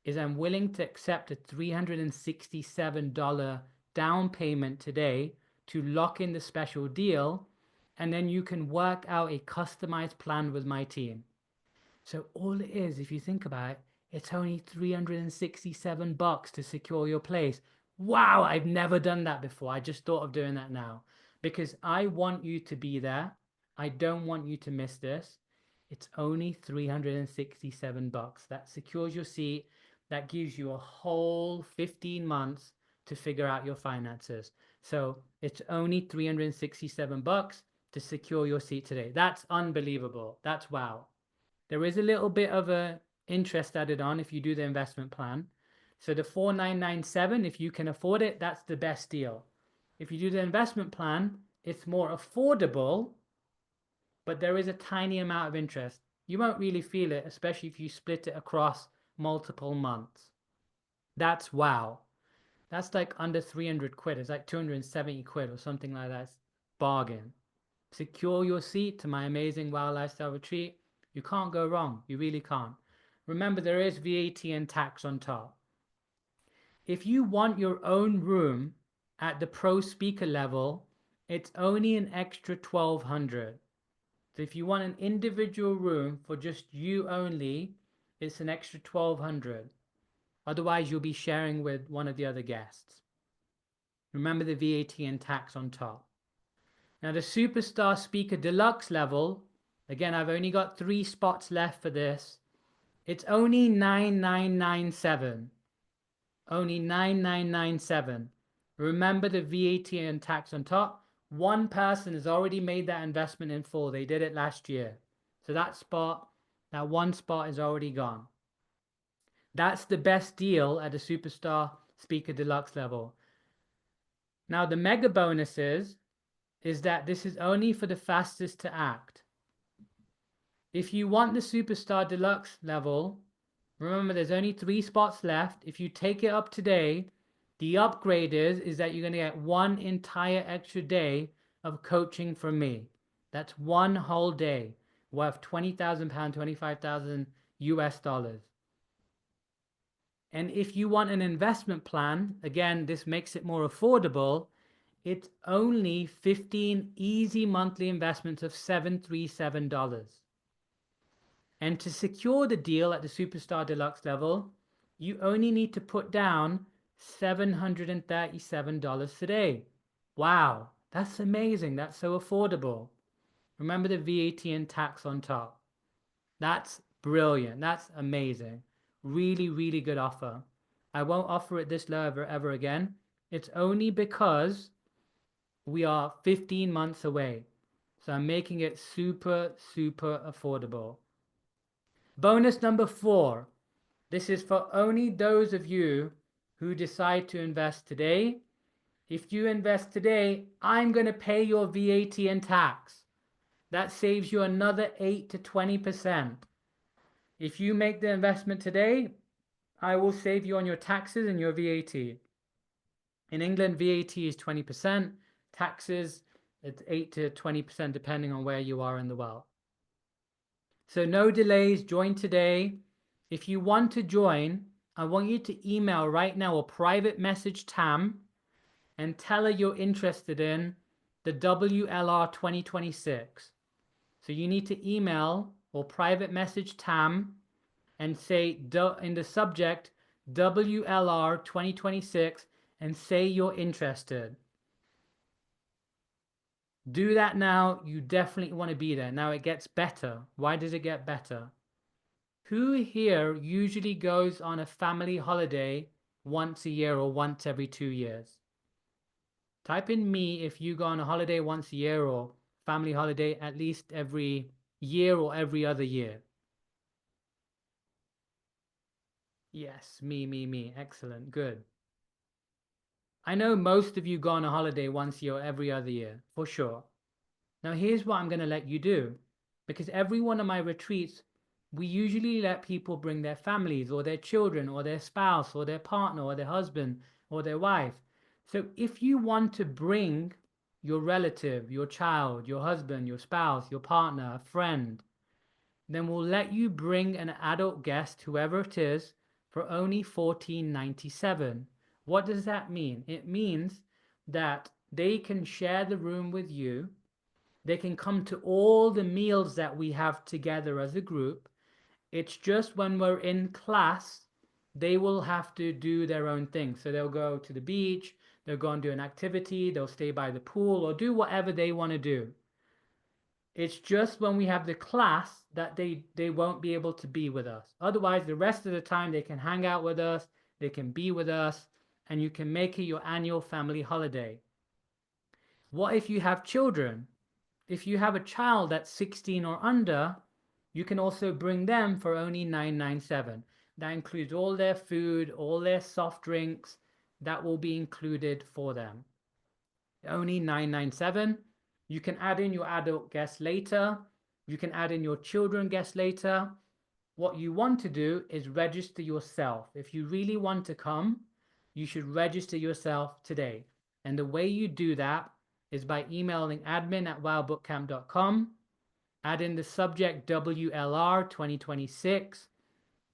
is I'm willing to accept a $367 down payment today to lock in the special deal, and then you can work out a customized plan with my team. So all it is, if you think about it, it's only 367 bucks to secure your place. Wow, I've never done that before. I just thought of doing that now because I want you to be there. I don't want you to miss this. It's only 367 bucks. That secures your seat. That gives you a whole 15 months to figure out your finances. So it's only 367 bucks to secure your seat today. That's unbelievable. That's wow. There is a little bit of a interest added on if you do the investment plan. So the 4997, if you can afford it, that's the best deal. If you do the investment plan, it's more affordable, but there is a tiny amount of interest. You won't really feel it, especially if you split it across multiple months. That's wow. That's like under 300 quid. It's like 270 quid or something like that. It's bargain. Secure your seat to my amazing Wow Lifestyle Retreat. You can't go wrong. You really can't. Remember, there is VAT and tax on top. If you want your own room at the pro speaker level, it's only an extra 1200. So if you want an individual room for just you only, it's an extra 1200. Otherwise, you'll be sharing with one of the other guests. Remember the VAT and tax on top. Now the Superstar Speaker Deluxe level, again, I've only got 3 spots left for this. It's only 9997. Only 9997. Remember the VAT and tax on top. One person has already made that investment in full. They did it last year. So that one spot is already gone. That's the best deal at the Superstar Speaker Deluxe level. Now the mega bonus is that this is only for the fastest to act. If you want the Superstar Deluxe level, remember there's only 3 spots left. If you take it up today, the upgrade is that you're going to get 1 entire extra day of coaching from me. That's 1 whole day worth £20,000, 25,000 US dollars. And if you want an investment plan, again, this makes it more affordable. It's only 15 easy monthly investments of $737. And to secure the deal at the Superstar Deluxe level, you only need to put down $737 today. Wow, that's amazing. That's so affordable. Remember the VAT and tax on top. That's brilliant. That's amazing. Really, really good offer. I won't offer it this low ever again. It's only because we are 15 months away. So I'm making it super, super affordable. Bonus number 4. This is for only those of you who decide to invest today. If you invest today, I'm going to pay your VAT and tax. That saves you another 8 to 20%. If you make the investment today, I will save you on your taxes and your VAT. In England, VAT is 20%. Taxes, it's 8 to 20% depending on where you are in the world. So no delays, join today. If you want to join, I want you to email right now or private message Tam and tell her you're interested in the WLR 2026. So you need to email or private message Tam and say in the subject WLR 2026 and say you're interested. Do that now. You definitely want to be there. Now it gets better. Why does it get better? Who here usually goes on a family holiday once a year or once every 2 years? Type in me if you go on a holiday once a year or family holiday at least every year or every other year. Yes, me. Excellent, good. I know most of you go on a holiday once a year or every other year, for sure. Now here's what I'm going to let you do. Because every one of my retreats, we usually let people bring their families or their children or their spouse or their partner or their husband or their wife. So if you want to bring your relative, your child, your husband, your spouse, your partner, a friend, then we'll let you bring an adult guest, whoever it is, for only $14.97. What does that mean? It means that they can share the room with you. They can come to all the meals that we have together as a group. It's just when we're in class, they will have to do their own thing. So they'll go to the beach, they'll go and do an activity, they'll stay by the pool or do whatever they want to do. It's just when we have the class that they won't be able to be with us. Otherwise, the rest of the time they can hang out with us, they can be with us, and you can make it your annual family holiday. What if you have children? If you have a child that's 16 or under, you can also bring them for only $9.97. That includes all their food, all their soft drinks, that will be included for them. Only $9.97. You can add in your adult guests later. You can add in your children guests later. What you want to do is register yourself. If you really want to come, you should register yourself today. And the way you do that is by emailing admin@wowbootcamp.com, add in the subject WLR 2026.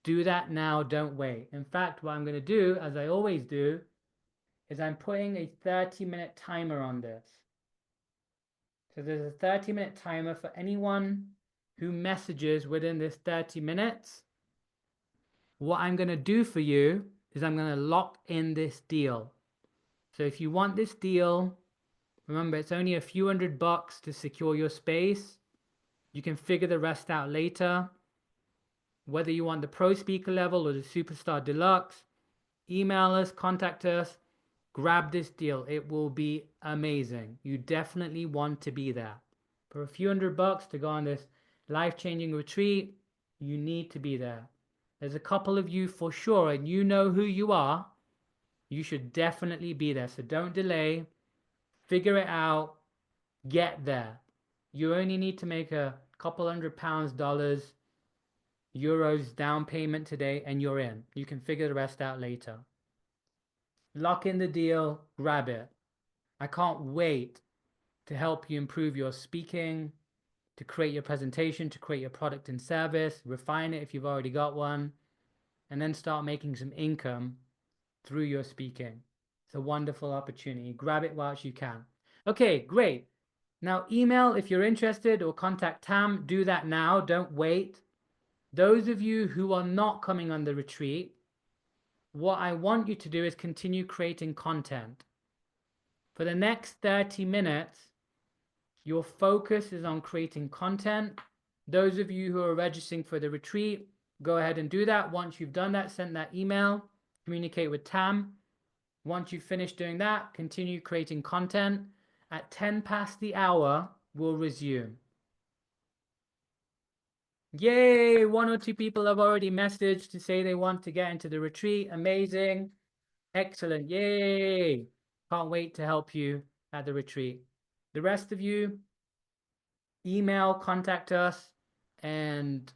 Do that now, don't wait. In fact, what I'm going to do, as I always do, is I'm putting a 30-minute timer on this. So there's a 30-minute timer for anyone who messages within this 30 minutes. What I'm going to do for you is I'm going to lock in this deal. So if you want this deal, remember it's only a few $100 to secure your space. You can figure the rest out later. Whether you want the pro speaker level or the superstar deluxe, email us, contact us, grab this deal. It will be amazing. You definitely want to be there. For a few $100 to go on this life-changing retreat, you need to be there. There's a couple of you for sure, and you know who you are. You should definitely be there. So don't delay. Figure it out. Get there. You only need to make a couple £100, dollars, euros down payment today, and you're in. You can figure the rest out later. Lock in the deal. Grab it. I can't wait to help you improve your speaking, to create your presentation, to create your product and service, refine it if you've already got one, and then start making some income through your speaking. It's a wonderful opportunity. Grab it whilst you can. Okay, great. Now email if you're interested or contact Tam. Do that now. Don't wait. Those of you who are not coming on the retreat, what I want you to do is continue creating content. For the next 30 minutes, your focus is on creating content. Those of you who are registering for the retreat, go ahead and do that. Once you've done that, send that email, communicate with Tam. Once you've finished doing that, continue creating content. At 10 past the hour, we'll resume. Yay! 1 or 2 people have already messaged to say they want to get into the retreat. Amazing. Excellent. Yay! Can't wait to help you at the retreat. The rest of you, email, contact us, and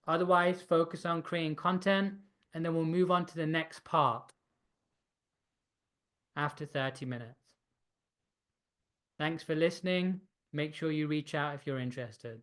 otherwise focus on creating content, and then we'll move on to the next part after 30 minutes. Thanks for listening. Make sure you reach out if you're interested.